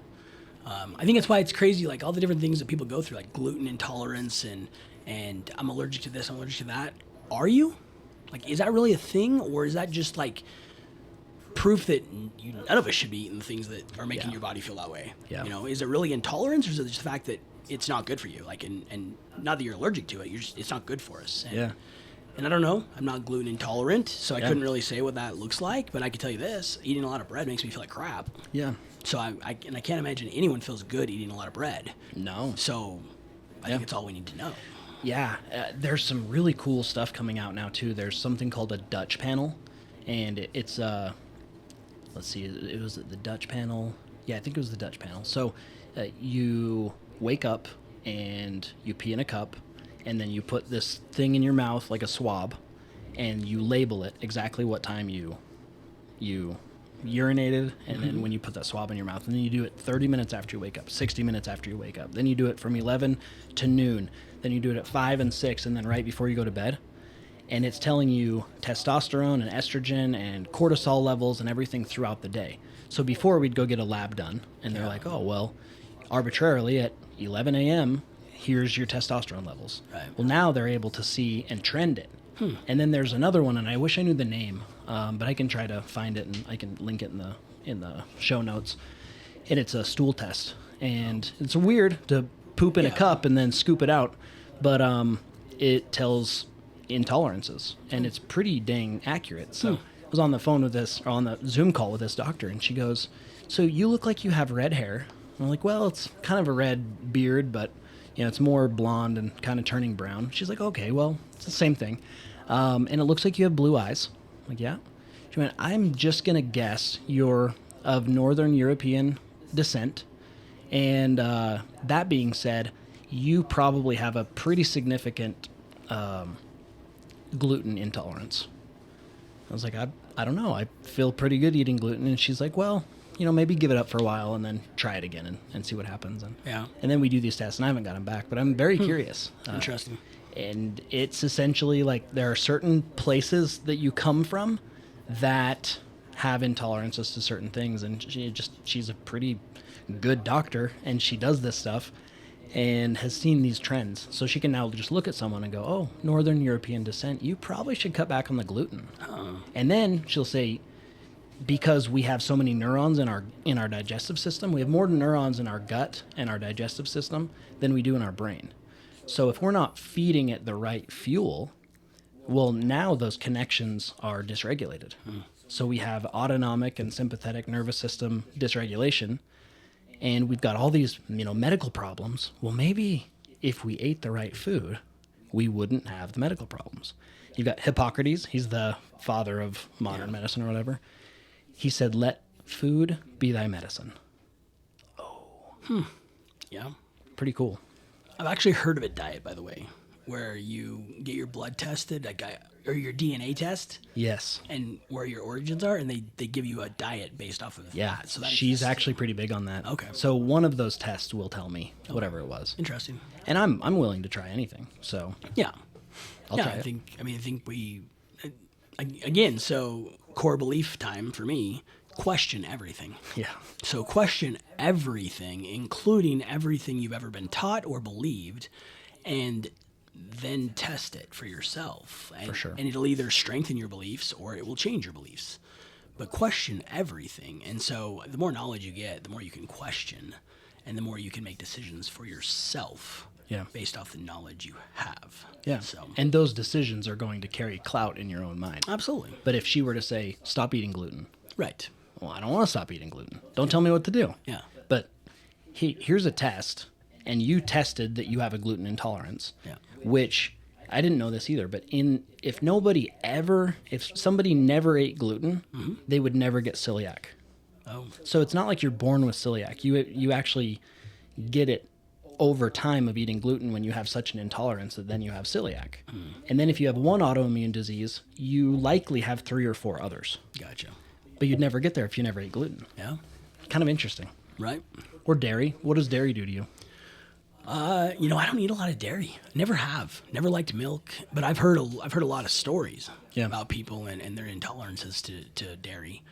I think that's why it's crazy, like all the different things that people go through, like gluten intolerance and I'm allergic to this, I'm allergic to that. Are you? Like, is that really a thing, or is that just like proof that none of us should be eating the things that are making your body feel that way? Yeah. You know, is it really intolerance, or is it just the fact that it's not good for you? Like, and not that you're allergic to it, it's not good for us. And, Yeah. And I don't know. I'm not gluten intolerant, so I couldn't really say what that looks like. But I can tell you this: eating a lot of bread makes me feel like crap. Yeah. So I can't imagine anyone feels good eating a lot of bread. No. So I think it's all we need to know. Yeah, there's some really cool stuff coming out now too. There's something called a Dutch panel, and it's let's see, it was the Dutch panel. Yeah, I think it was the Dutch panel. So you wake up and you pee in a cup, and then you put this thing in your mouth like a swab, and you label it exactly what time you urinated, and then when you put that swab in your mouth, and then you do it 30 minutes after you wake up, 60 minutes after you wake up, then you do it from 11 to noon, then you do it at 5 and 6, and then right before you go to bed. And it's telling you testosterone and estrogen and cortisol levels and everything throughout the day. So before we'd go get a lab done, and they're like, oh, well, arbitrarily at 11 a.m., here's your testosterone levels. Right. Well, now they're able to see and trend it. And then there's another one, and I wish I knew the name, but I can try to find it, and I can link it in the show notes. And it's a stool test, and it's weird to poop in a cup and then scoop it out, but it tells intolerances, and it's pretty dang accurate. So I was on the phone with this, or on the Zoom call with this doctor, and she goes, "So you look like you have red hair." I'm like, "Well, it's kind of a red beard, but it's more blonde and kind of turning brown." She's like, "Okay, well, it's the same thing. And it looks like you have blue eyes." I'm like, "Yeah." She went, "I'm just going to guess you're of Northern European descent. And that being said, you probably have a pretty significant gluten intolerance." I was like, I don't know. I feel pretty good eating gluten." And she's like, "Well, maybe give it up for a while and then try it again and see what happens." And then we do these tests, and I haven't got them back, but I'm very curious. Interesting. And it's essentially like there are certain places that you come from that have intolerances to certain things. And she's a pretty good doctor, and she does this stuff and has seen these trends. So she can now just look at someone and go, "Oh, Northern European descent, you probably should cut back on the gluten." And then she'll say, because we have so many neurons in our digestive system, we have more neurons in our gut and our digestive system than we do in our brain. So if we're not feeding it the right fuel, well, now those connections are dysregulated. So we have autonomic and sympathetic nervous system dysregulation, and we've got all these medical problems. Well, maybe if we ate the right food, we wouldn't have the medical problems. You've got Hippocrates, he's the father of modern medicine or whatever. He said, "Let food be thy medicine." Yeah. Pretty cool. I've actually heard of a diet, by the way, where you get your blood tested, or your DNA test, Yes. and where your origins are, and they give you a diet based off of Yeah. that. So that She's exists. actually pretty big on that. Okay. So one of those tests will tell me whatever it was. Interesting. And I'm willing to try anything. So Yeah. I'll try I it. think we, again, so core belief time for me, question everything. Yeah. So question everything, including everything you've ever been taught or believed, and then test it for yourself. And, For sure. And it'll either strengthen your beliefs or it will change your beliefs. But question everything. And so the more knowledge you get, the more you can question, and the more you can make decisions for yourself. Yeah. Based off the knowledge you have. Yeah. So And those decisions are going to carry clout in your own mind. absolutely. But if she were to say, "Stop eating gluten," Right. well, I don't want to stop eating gluten. Don't tell me what to do. Yeah. But here's a test, and you tested that you have a gluten intolerance. Yeah. Which I didn't know this either. But if somebody never ate gluten, they would never get celiac. Oh. So it's not like you're born with celiac. You actually get it over time of eating gluten when you have such an intolerance that then you have celiac. And then if you have one autoimmune disease, you likely have 3 or 4 others. Gotcha. But you'd never get there if you never ate gluten. Yeah. Kind of interesting. Right. Or dairy. What does dairy do to you? I don't eat a lot of dairy. Never have. Never liked milk, but I've heard a lot of stories Yeah. about people and their intolerances to dairy.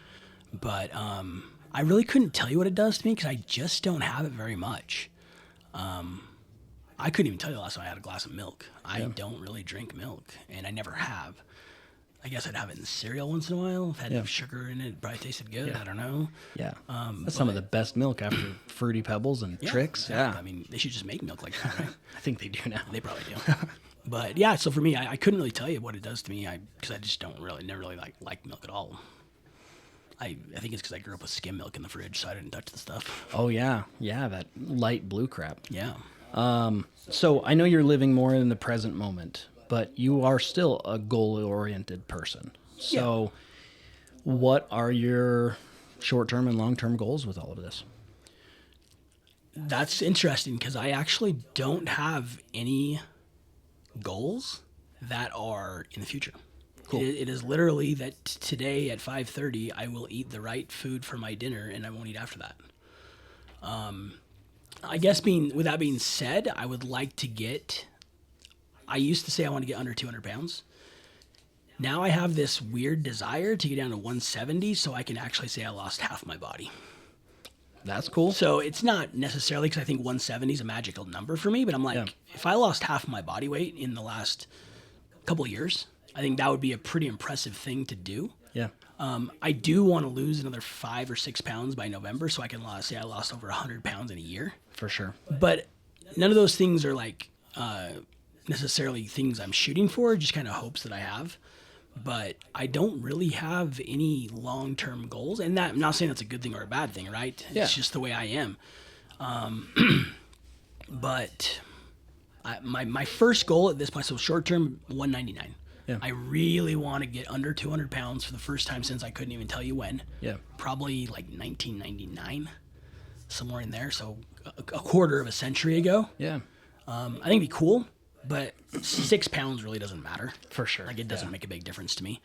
But I really couldn't tell you what it does to me because I just don't have it very much. I couldn't even tell you the last time I had a glass of milk. I don't really drink milk, and I never have. I guess I'd have it in cereal once in a while. If it had sugar in it, it probably tasted good. Yeah. I don't know. Yeah. That's some of the best milk after Fruity Pebbles and Tricks. Exactly. Yeah. I mean, they should just make milk like that, right? I think they do now. They probably do. But yeah, so for me, I couldn't really tell you what it does to me because I just never really like milk at all. I think it's because I grew up with skim milk in the fridge, so I didn't touch the stuff. Oh, yeah. Yeah, that light blue crap. Yeah. So I know you're living more in the present moment, but you are still a goal-oriented person. So what are your short-term and long-term goals with all of this? That's interesting because I actually don't have any goals that are in the future. Cool. It is literally that today at 5:30 I will eat the right food for my dinner and I won't eat after that. I guess with that being said, I would like to get. I used to say I want to get under 200 pounds. Now I have this weird desire to get down to 170 so I can actually say I lost half my body. That's cool. So it's not necessarily because I think 170 is a magical number for me, but I'm like, if I lost half my body weight in the last couple of years, I think that would be a pretty impressive thing to do. Yeah. I do want to lose another 5 or 6 pounds by November so I can say I lost over 100 pounds in a year. For sure. But none of those things are like necessarily things I'm shooting for, just kind of hopes that I have. But I don't really have any long-term goals. And that, I'm not saying that's a good thing or a bad thing, right? Yeah. It's just the way I am. But my first goal at this point, so short-term, 199. Yeah. I really want to get under 200 pounds for the first time since I couldn't even tell you when. Yeah. Probably like 1999, somewhere in there. So a quarter of a century ago. Yeah. I think it'd be cool, but 6 pounds really doesn't matter. For sure. Like it doesn't make a big difference to me.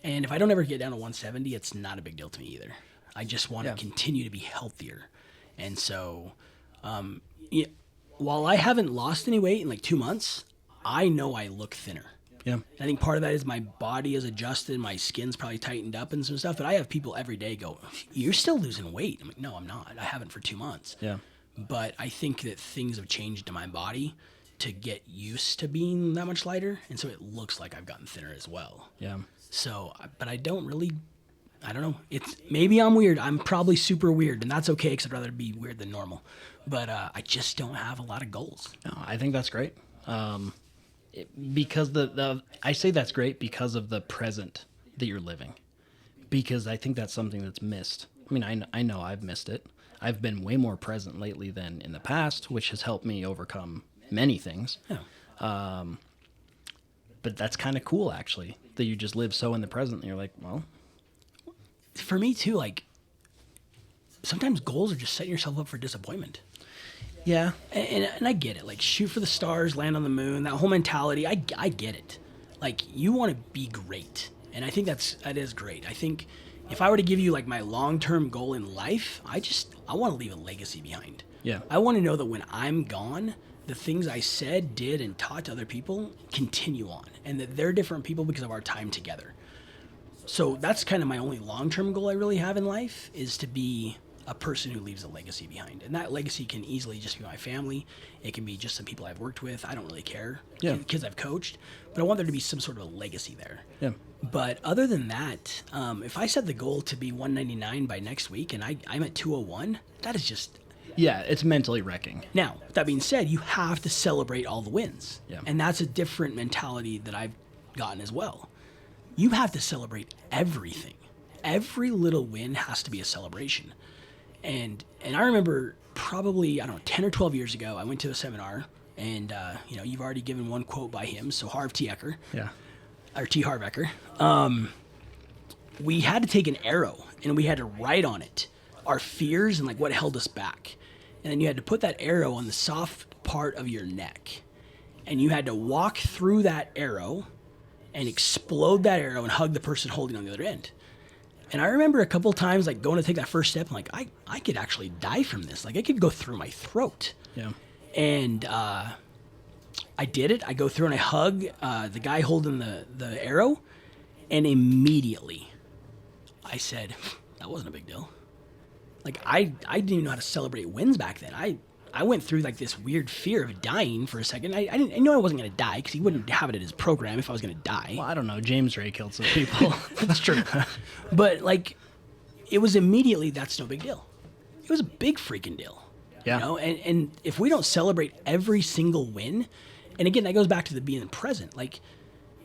And if I don't ever get down to 170, it's not a big deal to me either. I just want to continue to be healthier. And so, while I haven't lost any weight in like 2 months, I know I look thinner. Yeah. I think part of that is my body is adjusted, my skin's probably tightened up and some stuff. But I have people every day go, "You're still losing weight." I'm like, "No, I'm not. I haven't for 2 months." Yeah. But I think that things have changed in my body to get used to being that much lighter, and so it looks like I've gotten thinner as well. Yeah. So, but I don't know. It's maybe I'm weird. I'm probably super weird, and that's okay because I'd rather be weird than normal. But I just don't have a lot of goals. No, I think that's great. Because I say that's great because of the present that you're living. Because I think that's something that's missed. I mean, I know I've missed it. I've been way more present lately than in the past, which has helped me overcome many things. Yeah. But that's kind of cool, actually, that you just live so in the present. And you're like, well, For me too, like sometimes goals are just setting yourself up for disappointment. yeah, And I get it. Like, shoot for the stars, land on the moon, that whole mentality, I get it. Like, you want to be great. And I think that is great. I think if I were to give you, like, my long-term goal in life, I want to leave a legacy behind. Yeah. I want to know that when I'm gone, the things I said, did, and taught to other people continue on. And that they're different people because of our time together. So that's kind of my only long-term goal I really have in life, is to be a person who leaves a legacy behind. And that legacy can easily just be my family. It can be just some people I've worked with. I don't really care. Yeah. Kids I've coached. But I want there to be some sort of a legacy there. yeah, But other than that, if I set the goal to be 199 by next week and I'm at 201, that is just... yeah. It's mentally wrecking. Now, with that being said, you have to celebrate all the wins. Yeah. And that's a different mentality that I've gotten as well. You have to celebrate everything. Every little win has to be a celebration. And I remember probably, 10 or 12 years ago, I went to a seminar, and, you've already given one quote by him, so Harv T. Eker, Yeah, or T. Harv Eker. We had to take an arrow, and we had to write on it our fears and, like, what held us back. And then you had to put that arrow on the soft part of your neck. And you had to walk through that arrow and explode that arrow and hug the person holding on the other end. And I remember a couple times, like, going to take that first step, I'm like, I could actually die from this. Like, I could go through my throat. yeah, And I did it. I go through and I hug the guy holding the arrow, and immediately I said, that wasn't a big deal. Like, I didn't even know how to celebrate wins back then. I went through like this weird fear of dying for a second. I knew I wasn't going to die because he wouldn't have it in his program if I was going to die. Well, I don't know. James Ray killed some people. That's true. But like, it was immediately, that's no big deal. It was a big freaking deal. Yeah. You know? And if we don't celebrate every single win, and again, that goes back to the being present. Like,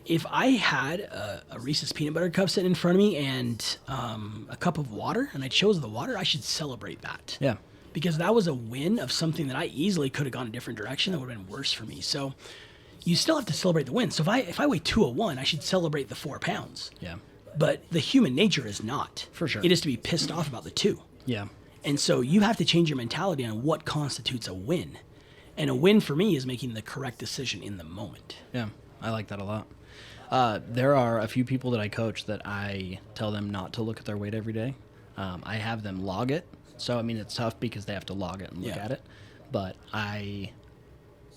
if I had a Reese's peanut butter cup sitting in front of me and a cup of water, and I chose the water, I should celebrate that. Yeah. Because that was a win of something that I easily could have gone a different direction that would have been worse for me. So you still have to celebrate the win. So if I weigh 201, I should celebrate the 4 pounds. Yeah. But the human nature is not. For sure. It is to be pissed off about the 2. Yeah. And so you have to change your mentality on what constitutes a win. And a win for me is making the correct decision in the moment. Yeah. I like that a lot. There are a few people that I coach that I tell them not to look at their weight every day. I have them log it. So, I mean, it's tough because they have to log it and look Yeah. at it. But I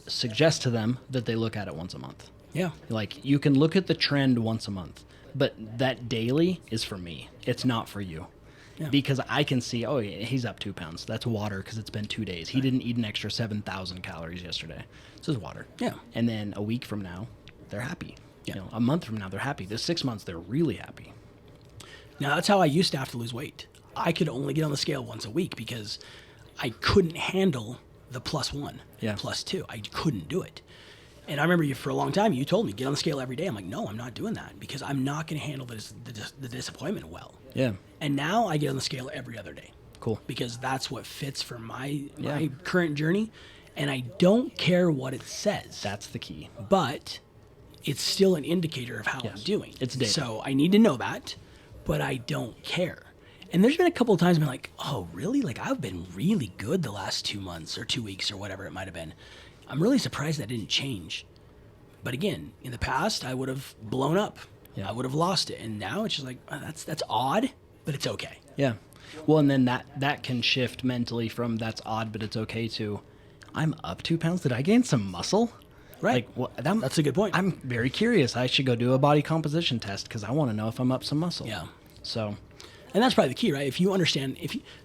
suggest to them that they look at it once a month. Yeah. Like, you can look at the trend once a month, but that daily is for me. It's not for you. Yeah. Because I can see, oh, yeah, he's up 2 pounds. That's water because it's been 2 days. He didn't eat an extra 7,000 calories yesterday. This is water. Yeah. And then a week from now, they're happy. Yeah. You know, a month from now, they're happy. This 6 months, they're really happy. Now, that's how I used to have to lose weight. I could only get on the scale once a week because I couldn't handle the +1, Yeah. +2. I couldn't do it. And I remember you for a long time, you told me, get on the scale every day. I'm like, no, I'm not doing that because I'm not going to handle the disappointment well. Yeah. And now I get on the scale every other day Cool. because that's what fits for my Yeah. current journey. And I don't care what it says. That's the key. But it's still an indicator of how I'm Yes. doing. It's data. So I need to know that, but I don't care. And there's been a couple of times I'm like, oh, really? Like, I've been really good the last 2 months or 2 weeks or whatever it might have been. I'm really surprised that didn't change. But again, in the past, I would have blown up. Yeah. I would have lost it. And now it's just like, oh, that's odd, but it's okay. Yeah. Well, and then that can shift mentally from that's odd, but it's okay to I'm up 2 pounds. Did I gain some muscle? Right. Like, That's a good point. I'm very curious. I should go do a body composition test because I want to know if I'm up some muscle. Yeah. So, And that's probably the key, right? If you understand,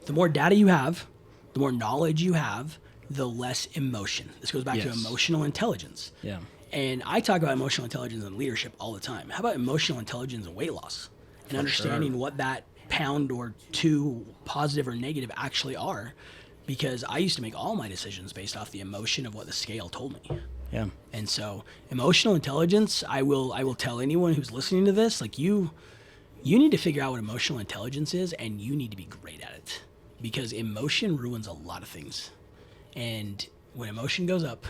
the more data you have, the more knowledge you have, the less emotion. This goes back to Yes. emotional intelligence. yeah. And I talk about emotional intelligence and leadership all the time. How about emotional intelligence and weight loss? And understanding what that pound or 2, positive or negative, actually are. Because I used to make all my decisions based off the emotion of what the scale told me. Yeah. And so emotional intelligence, I will tell anyone who's listening to this, like you need to figure out what emotional intelligence is, and you need to be great at it. Because emotion ruins a lot of things. And when emotion goes up,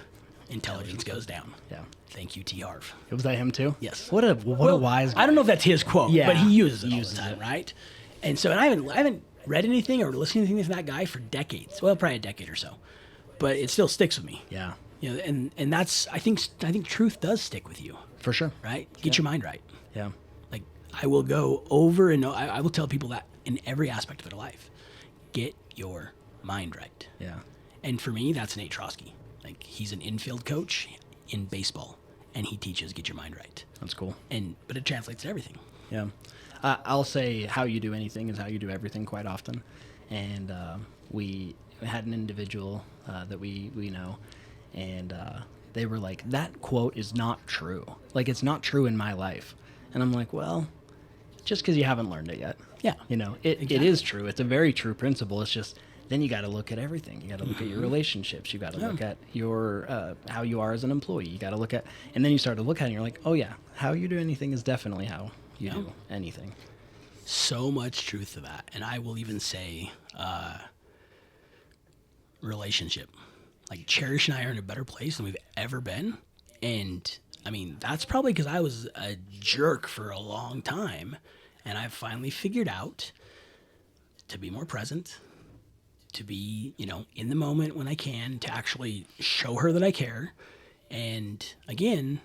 intelligence goes down. Yeah. Thank you, T. Harv. Was that him too? Yes. What a wise guy. I don't know if that's his quote, Yeah, but he uses it he all uses the time, it. right? And so, and I haven't read anything or listened to anything from that guy for decades. Well, probably a decade or so, but it still sticks with me. Yeah. You know, and that's I think truth does stick with you, For sure. right? Get your mind right. Yeah. Like I will go over and I will tell people that in every aspect of their life, get your mind right. Yeah. And for me, that's Nate Trosky. Like he's an infield coach in baseball, and he teaches get your mind right. That's cool. But it translates to everything. Yeah. I'll say how you do anything is how you do everything quite often. And we had an individual that we know, and they were like, that quote is not true. Like, it's not true in my life. And I'm like, well, just because you haven't learned it yet. Yeah. You know, it Exactly. is true. It's a very true principle. It's just then you got to look at everything. You got to look at your relationships. You got to look at your how you are as an employee. You got to look at, and then you start to look at it and you're like, oh yeah, how you do anything is definitely how you do anything. So much truth to that. And I will even say relationship. Like Cherish and I are in a better place than we've ever been. And I mean, that's probably because I was a jerk for a long time. And I've finally figured out to be more present, to be, in the moment when I can, to actually show her that I care. And again,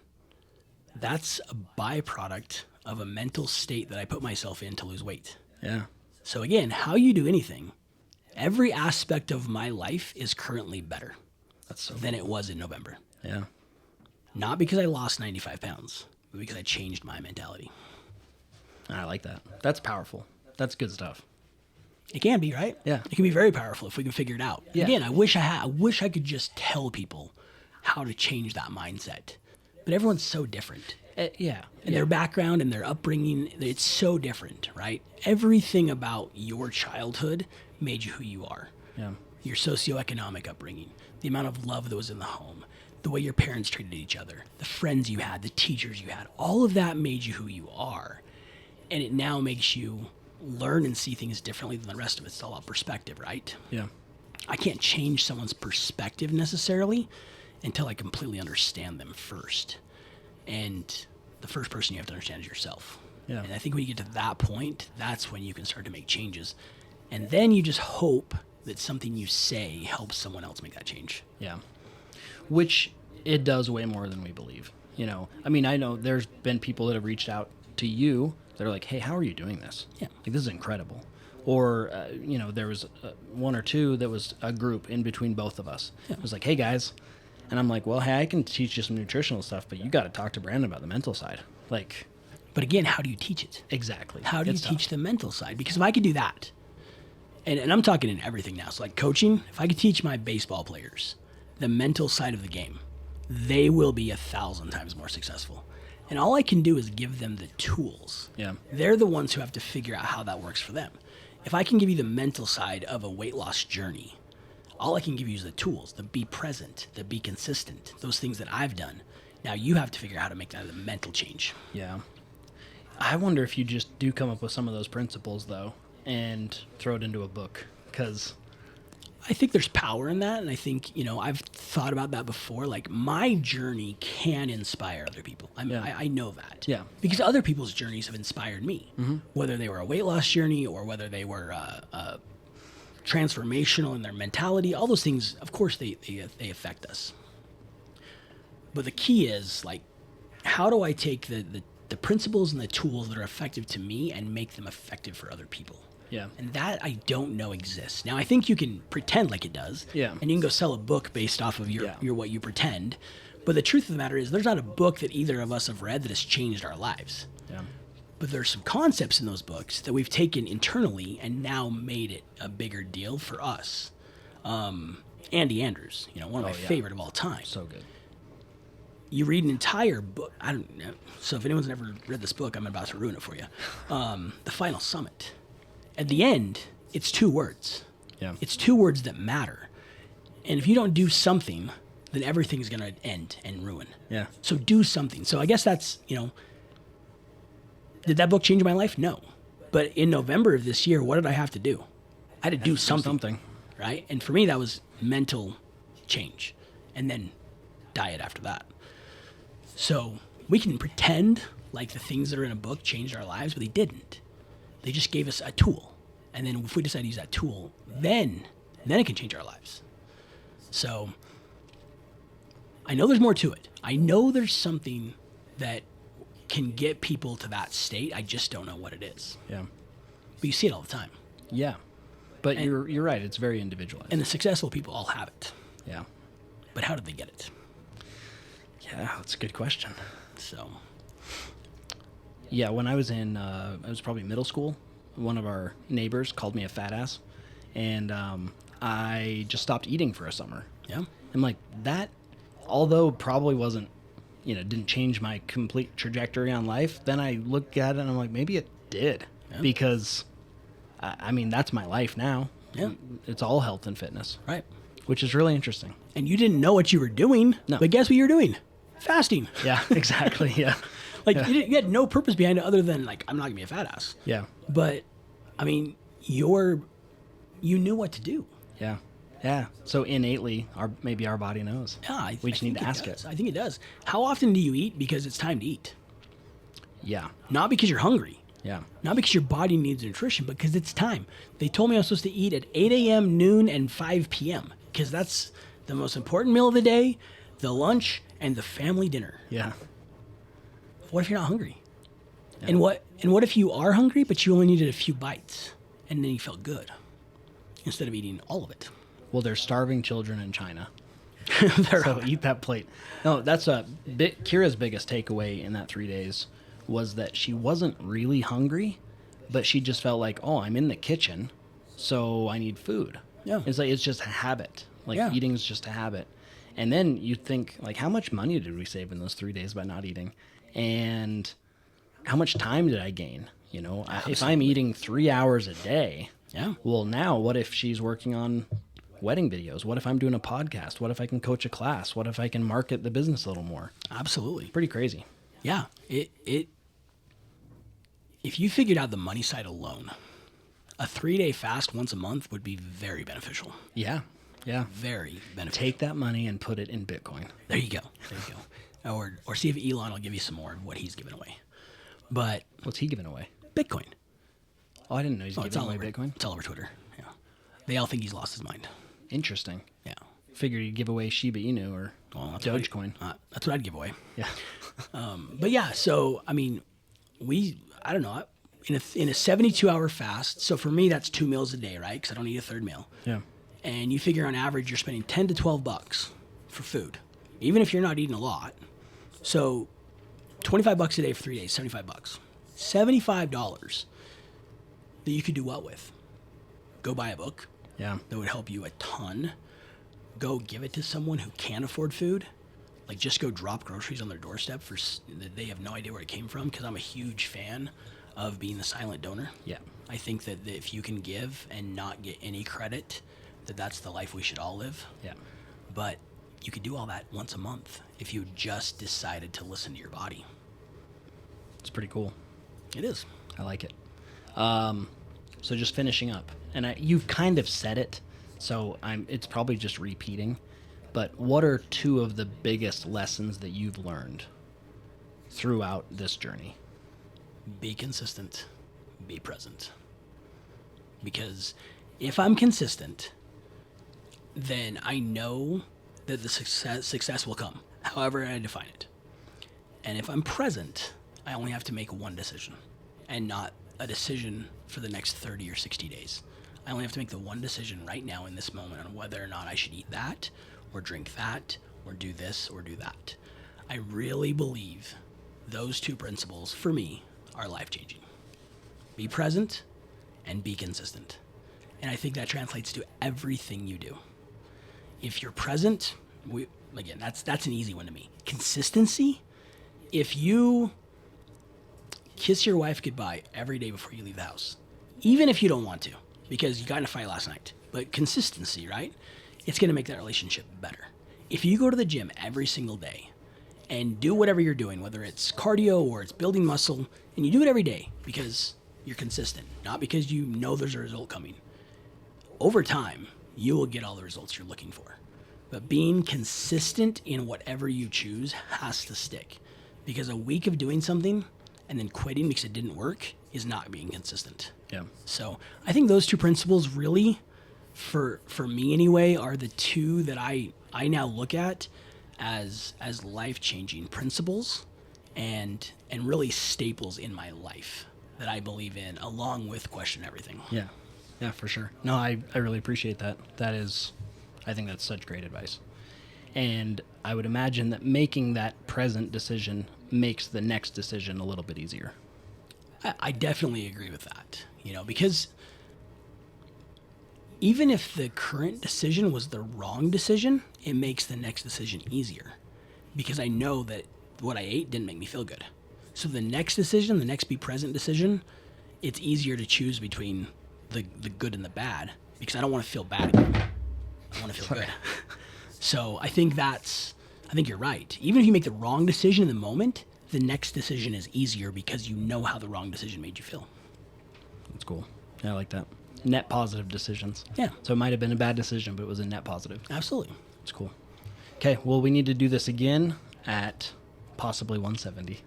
that's a byproduct of a mental state that I put myself in to lose weight. Yeah. So again, how you do anything, every aspect of my life is currently better. That's so than it was in November. Yeah. Not because I lost 95 pounds, but because I changed my mentality. I like that. That's powerful. That's good stuff. It can be, right? Yeah. It can be very powerful if we can figure it out. Yeah. Again, I wish I could just tell people how to change that mindset. But everyone's so different. Yeah. And their background and their upbringing, it's so different, right? Everything about your childhood made you who you are. Yeah. Your socioeconomic upbringing, the amount of love that was in the home, the way your parents treated each other, the friends you had, the teachers you had, all of that made you who you are. And it now makes you learn and see things differently than the rest of it. It's all about perspective, right? Yeah. I can't change someone's perspective necessarily until I completely understand them first. And the first person you have to understand is yourself. Yeah. And I think when you get to that point, that's when you can start to make changes. And then you just hope that something you say helps someone else make that change. Yeah. Which it does way more than we believe. You know, I mean, I know there's been people that have reached out to you that are like, hey, how are you doing this? Yeah. Like, this is incredible. Or, you know, there was one or two that was a group in between both of us. Yeah. It was like, hey, guys. And I'm like, well, hey, I can teach you some nutritional stuff, but you got to talk to Brandon about the mental side. Like, But again, how do you teach it? exactly. How do you It's tough. teach the mental side? Because if I could do that, and I'm talking in everything now, so like coaching, if I could teach my baseball players the mental side of the game, they will be 1,000 times more successful. And all I can do is give them the tools. Yeah. They're the ones who have to figure out how that works for them. If I can give you the mental side of a weight loss journey, all I can give you is the tools, the be present, the be consistent, those things that I've done. Now you have to figure out how to make that a mental change. Yeah. I wonder if you just do come up with some of those principles, though, and throw it into a book. Because, I think there's power in that, and I think, you know, I've thought about that before. Like, my journey can inspire other people. Yeah. I know that. Yeah. Because other people's journeys have inspired me, whether they were a weight loss journey or whether they were transformational in their mentality. All those things, of course, they affect us. But the key is, like, how do I take the principles and the tools that are effective to me and make them effective for other people? yeah. And that I don't know exists. Now I think you can pretend like it does. Yeah. And you can go sell a book based off of your, Yeah. your what you pretend. But the truth of the matter is there's not a book that either of us have read that has changed our lives. Yeah. But there's some concepts in those books that we've taken internally and now made it a bigger deal for us. Andy Andrews, you know, one of my yeah. favorite of all time. So good. You read an entire book. I don't know. So if anyone's never read this book, I'm about to ruin it for you. The Final Summit. At the end, it's 2 words. Yeah. It's 2 words that matter. And if you don't do something, then everything's going to end and ruin. Yeah. So do something. So I guess that's, you know, did that book change my life? No. But in November of this year, what did I have to do? I had to do something. Right? And for me, that was mental change. And then diet after that. So we can pretend like the things that are in a book changed our lives, but they didn't. They just gave us a tool. And then if we decide to use that tool, then it can change our lives. So I know there's more to it. I know there's something that can get people to that state. I just don't know what it is. Yeah. But you see it all the time. Yeah. But you're right. It's very individualized. And the successful people all have it. yeah. But how did they get it? Yeah, that's a good question. So Yeah, when I was in, I was probably middle school, one of our neighbors called me a fat ass, and I just stopped eating for a summer. yeah. And like that, although probably wasn't, you know, didn't change my complete trajectory on life, then I look at it and I'm like, maybe it did. Yeah. Because, I mean, that's my life now. Yeah. It's all health and fitness, Right. which is really interesting. And you didn't know what you were doing. No. But guess what you're doing? Fasting. Yeah, exactly. Yeah. Like Yeah. you had no purpose behind it other than like, I'm not gonna be a fat ass. Yeah. But I mean, you knew what to do. Yeah. Yeah. So innately, maybe our body knows. Yeah, We just need to ask does. it. I think it does. How often do you eat because it's time to eat? Yeah. Not because you're hungry. Yeah. Not because your body needs nutrition, but because it's time. They told me I was supposed to eat at 8 a.m., noon, and 5 p.m. because that's the most important meal of the day, the lunch, and the family dinner. Yeah. What if you're not hungry? And what if you are hungry, but you only needed a few bites, and then you felt good instead of eating all of it? Well, there's starving children in China. So eat that plate. No, that's Kira's biggest takeaway in that 3 days was that she wasn't really hungry, but she just felt like, oh, I'm in the kitchen, so I need food. Yeah. It's like, it's just a habit. Like Yeah. eating is just a habit. And then you think, like, how much money did we save in those 3 days by not eating? And how much time did I gain? You know, if I'm eating 3 hours a day, Yeah. well, now what if she's working on wedding videos? What if I'm doing a podcast? What if I can coach a class? What if I can market the business a little more? Absolutely. Pretty crazy. Yeah. If you figured out the money side alone, a 3-day fast once a month would be very beneficial. Yeah. Yeah. Very beneficial. Take that money and put it in Bitcoin. There you go. There you go. Or see if Elon will give you some more of what he's giving away. But What's he giving away? Bitcoin. Oh, I didn't know he's It's giving all away over Bitcoin. It's all over Twitter. Yeah. They all think he's lost his mind. Interesting. Yeah. Figured he'd give away Shiba Inu or Well, Dogecoin. That's what I'd give away. Yeah. But yeah, so I mean, I don't know, in a 72-hour fast. So for me, that's 2 meals a day, right? Because I don't eat a third meal. Yeah. And you figure on average, you're spending $10 to $12 for food, even if you're not eating a lot. So $25 a day for 3 days, $75. $75 that you could do what with? Go buy a book Yeah. that would help you a ton. Go give it to someone who can't afford food. Like just go drop groceries on their doorstep they have no idea where it came from, because I'm a huge fan of being the silent donor. Yeah. I think that if you can give and not get any credit, that's the life we should all live. Yeah. But you could do all that once a month if you just decided to listen to your body. It's pretty cool. It is. I like it. So just finishing up, and you've kind of said it, so it's probably just repeating, but what are 2 of the biggest lessons that you've learned throughout this journey? Be consistent. Be present. Because if I'm consistent, then I know that the success will come, however I define it. And if I'm present, I only have to make one decision, and not a decision for the next 30 or 60 days. I only have to make the one decision right now in this moment on whether or not I should eat that, or drink that, or do this, or do that. I really believe those 2 principles, for me, are life-changing. Be present and be consistent. And I think that translates to everything you do. If you're present, again, that's an easy one to me. Consistency, if you kiss your wife goodbye every day before you leave the house, even if you don't want to, because you got in a fight last night, but consistency, right? It's going to make that relationship better. If you go to the gym every single day and do whatever you're doing, whether it's cardio or it's building muscle, and you do it every day because you're consistent, not because you know there's a result coming, over time, you will get all the results you're looking for. But being consistent in whatever you choose has to stick, because a week of doing something and then quitting because it didn't work is not being consistent. Yeah. So I think those 2 principles really, for me anyway, are the 2 that I now look at as life-changing principles and really staples in my life that I believe in, along with Question Everything. Yeah. Yeah, for sure. No, I really appreciate that. I think that's such great advice. And I would imagine that making that present decision makes the next decision a little bit easier. I definitely agree with that, because even if the current decision was the wrong decision, it makes the next decision easier, because I know that what I ate didn't make me feel good. So the next decision, the next be present decision, it's easier to choose between the good and the bad, because I don't want to feel bad again. I want to feel good. So I think you're right. Even if you make the wrong decision in the moment, the next decision is easier because you know how the wrong decision made you feel. That's cool. Yeah, I like that. Net positive decisions. Yeah. So it might have been a bad decision, but it was a net positive. Absolutely. It's cool. Okay, well, we need to do this again at possibly 170.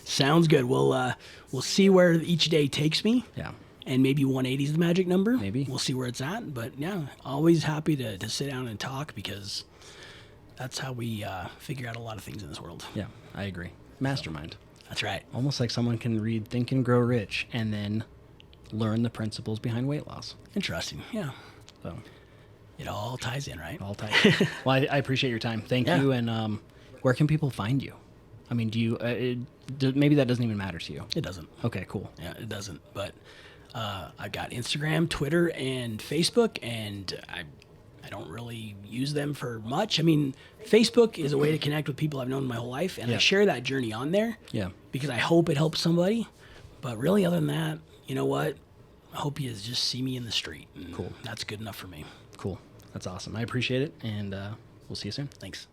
Sounds good. We'll see where each day takes me. Yeah. And maybe 180 is the magic number. Maybe. We'll see where it's at. But yeah, always happy to sit down and talk, because that's how we figure out a lot of things in this world. Yeah, I agree. Mastermind. That's right. Almost like someone can read Think and Grow Rich and then learn the principles behind weight loss. Interesting. Yeah. So, It all ties in, right? All tight. Well, I appreciate your time. Thank Yeah. you. And where can people find you? I mean, do you? Maybe that doesn't even matter to you. It doesn't. Okay, cool. Yeah, it doesn't. But I've got Instagram, Twitter, and Facebook, and I don't really use them for much. I mean, Facebook is a way to connect with people I've known my whole life, and I Yeah. share that journey on there. Yeah. Because I hope it helps somebody. But really, other than that, you know what? I hope you just see me in the street. And Cool. That's good enough for me. Cool. That's awesome. I appreciate it, and we'll see you soon. Thanks.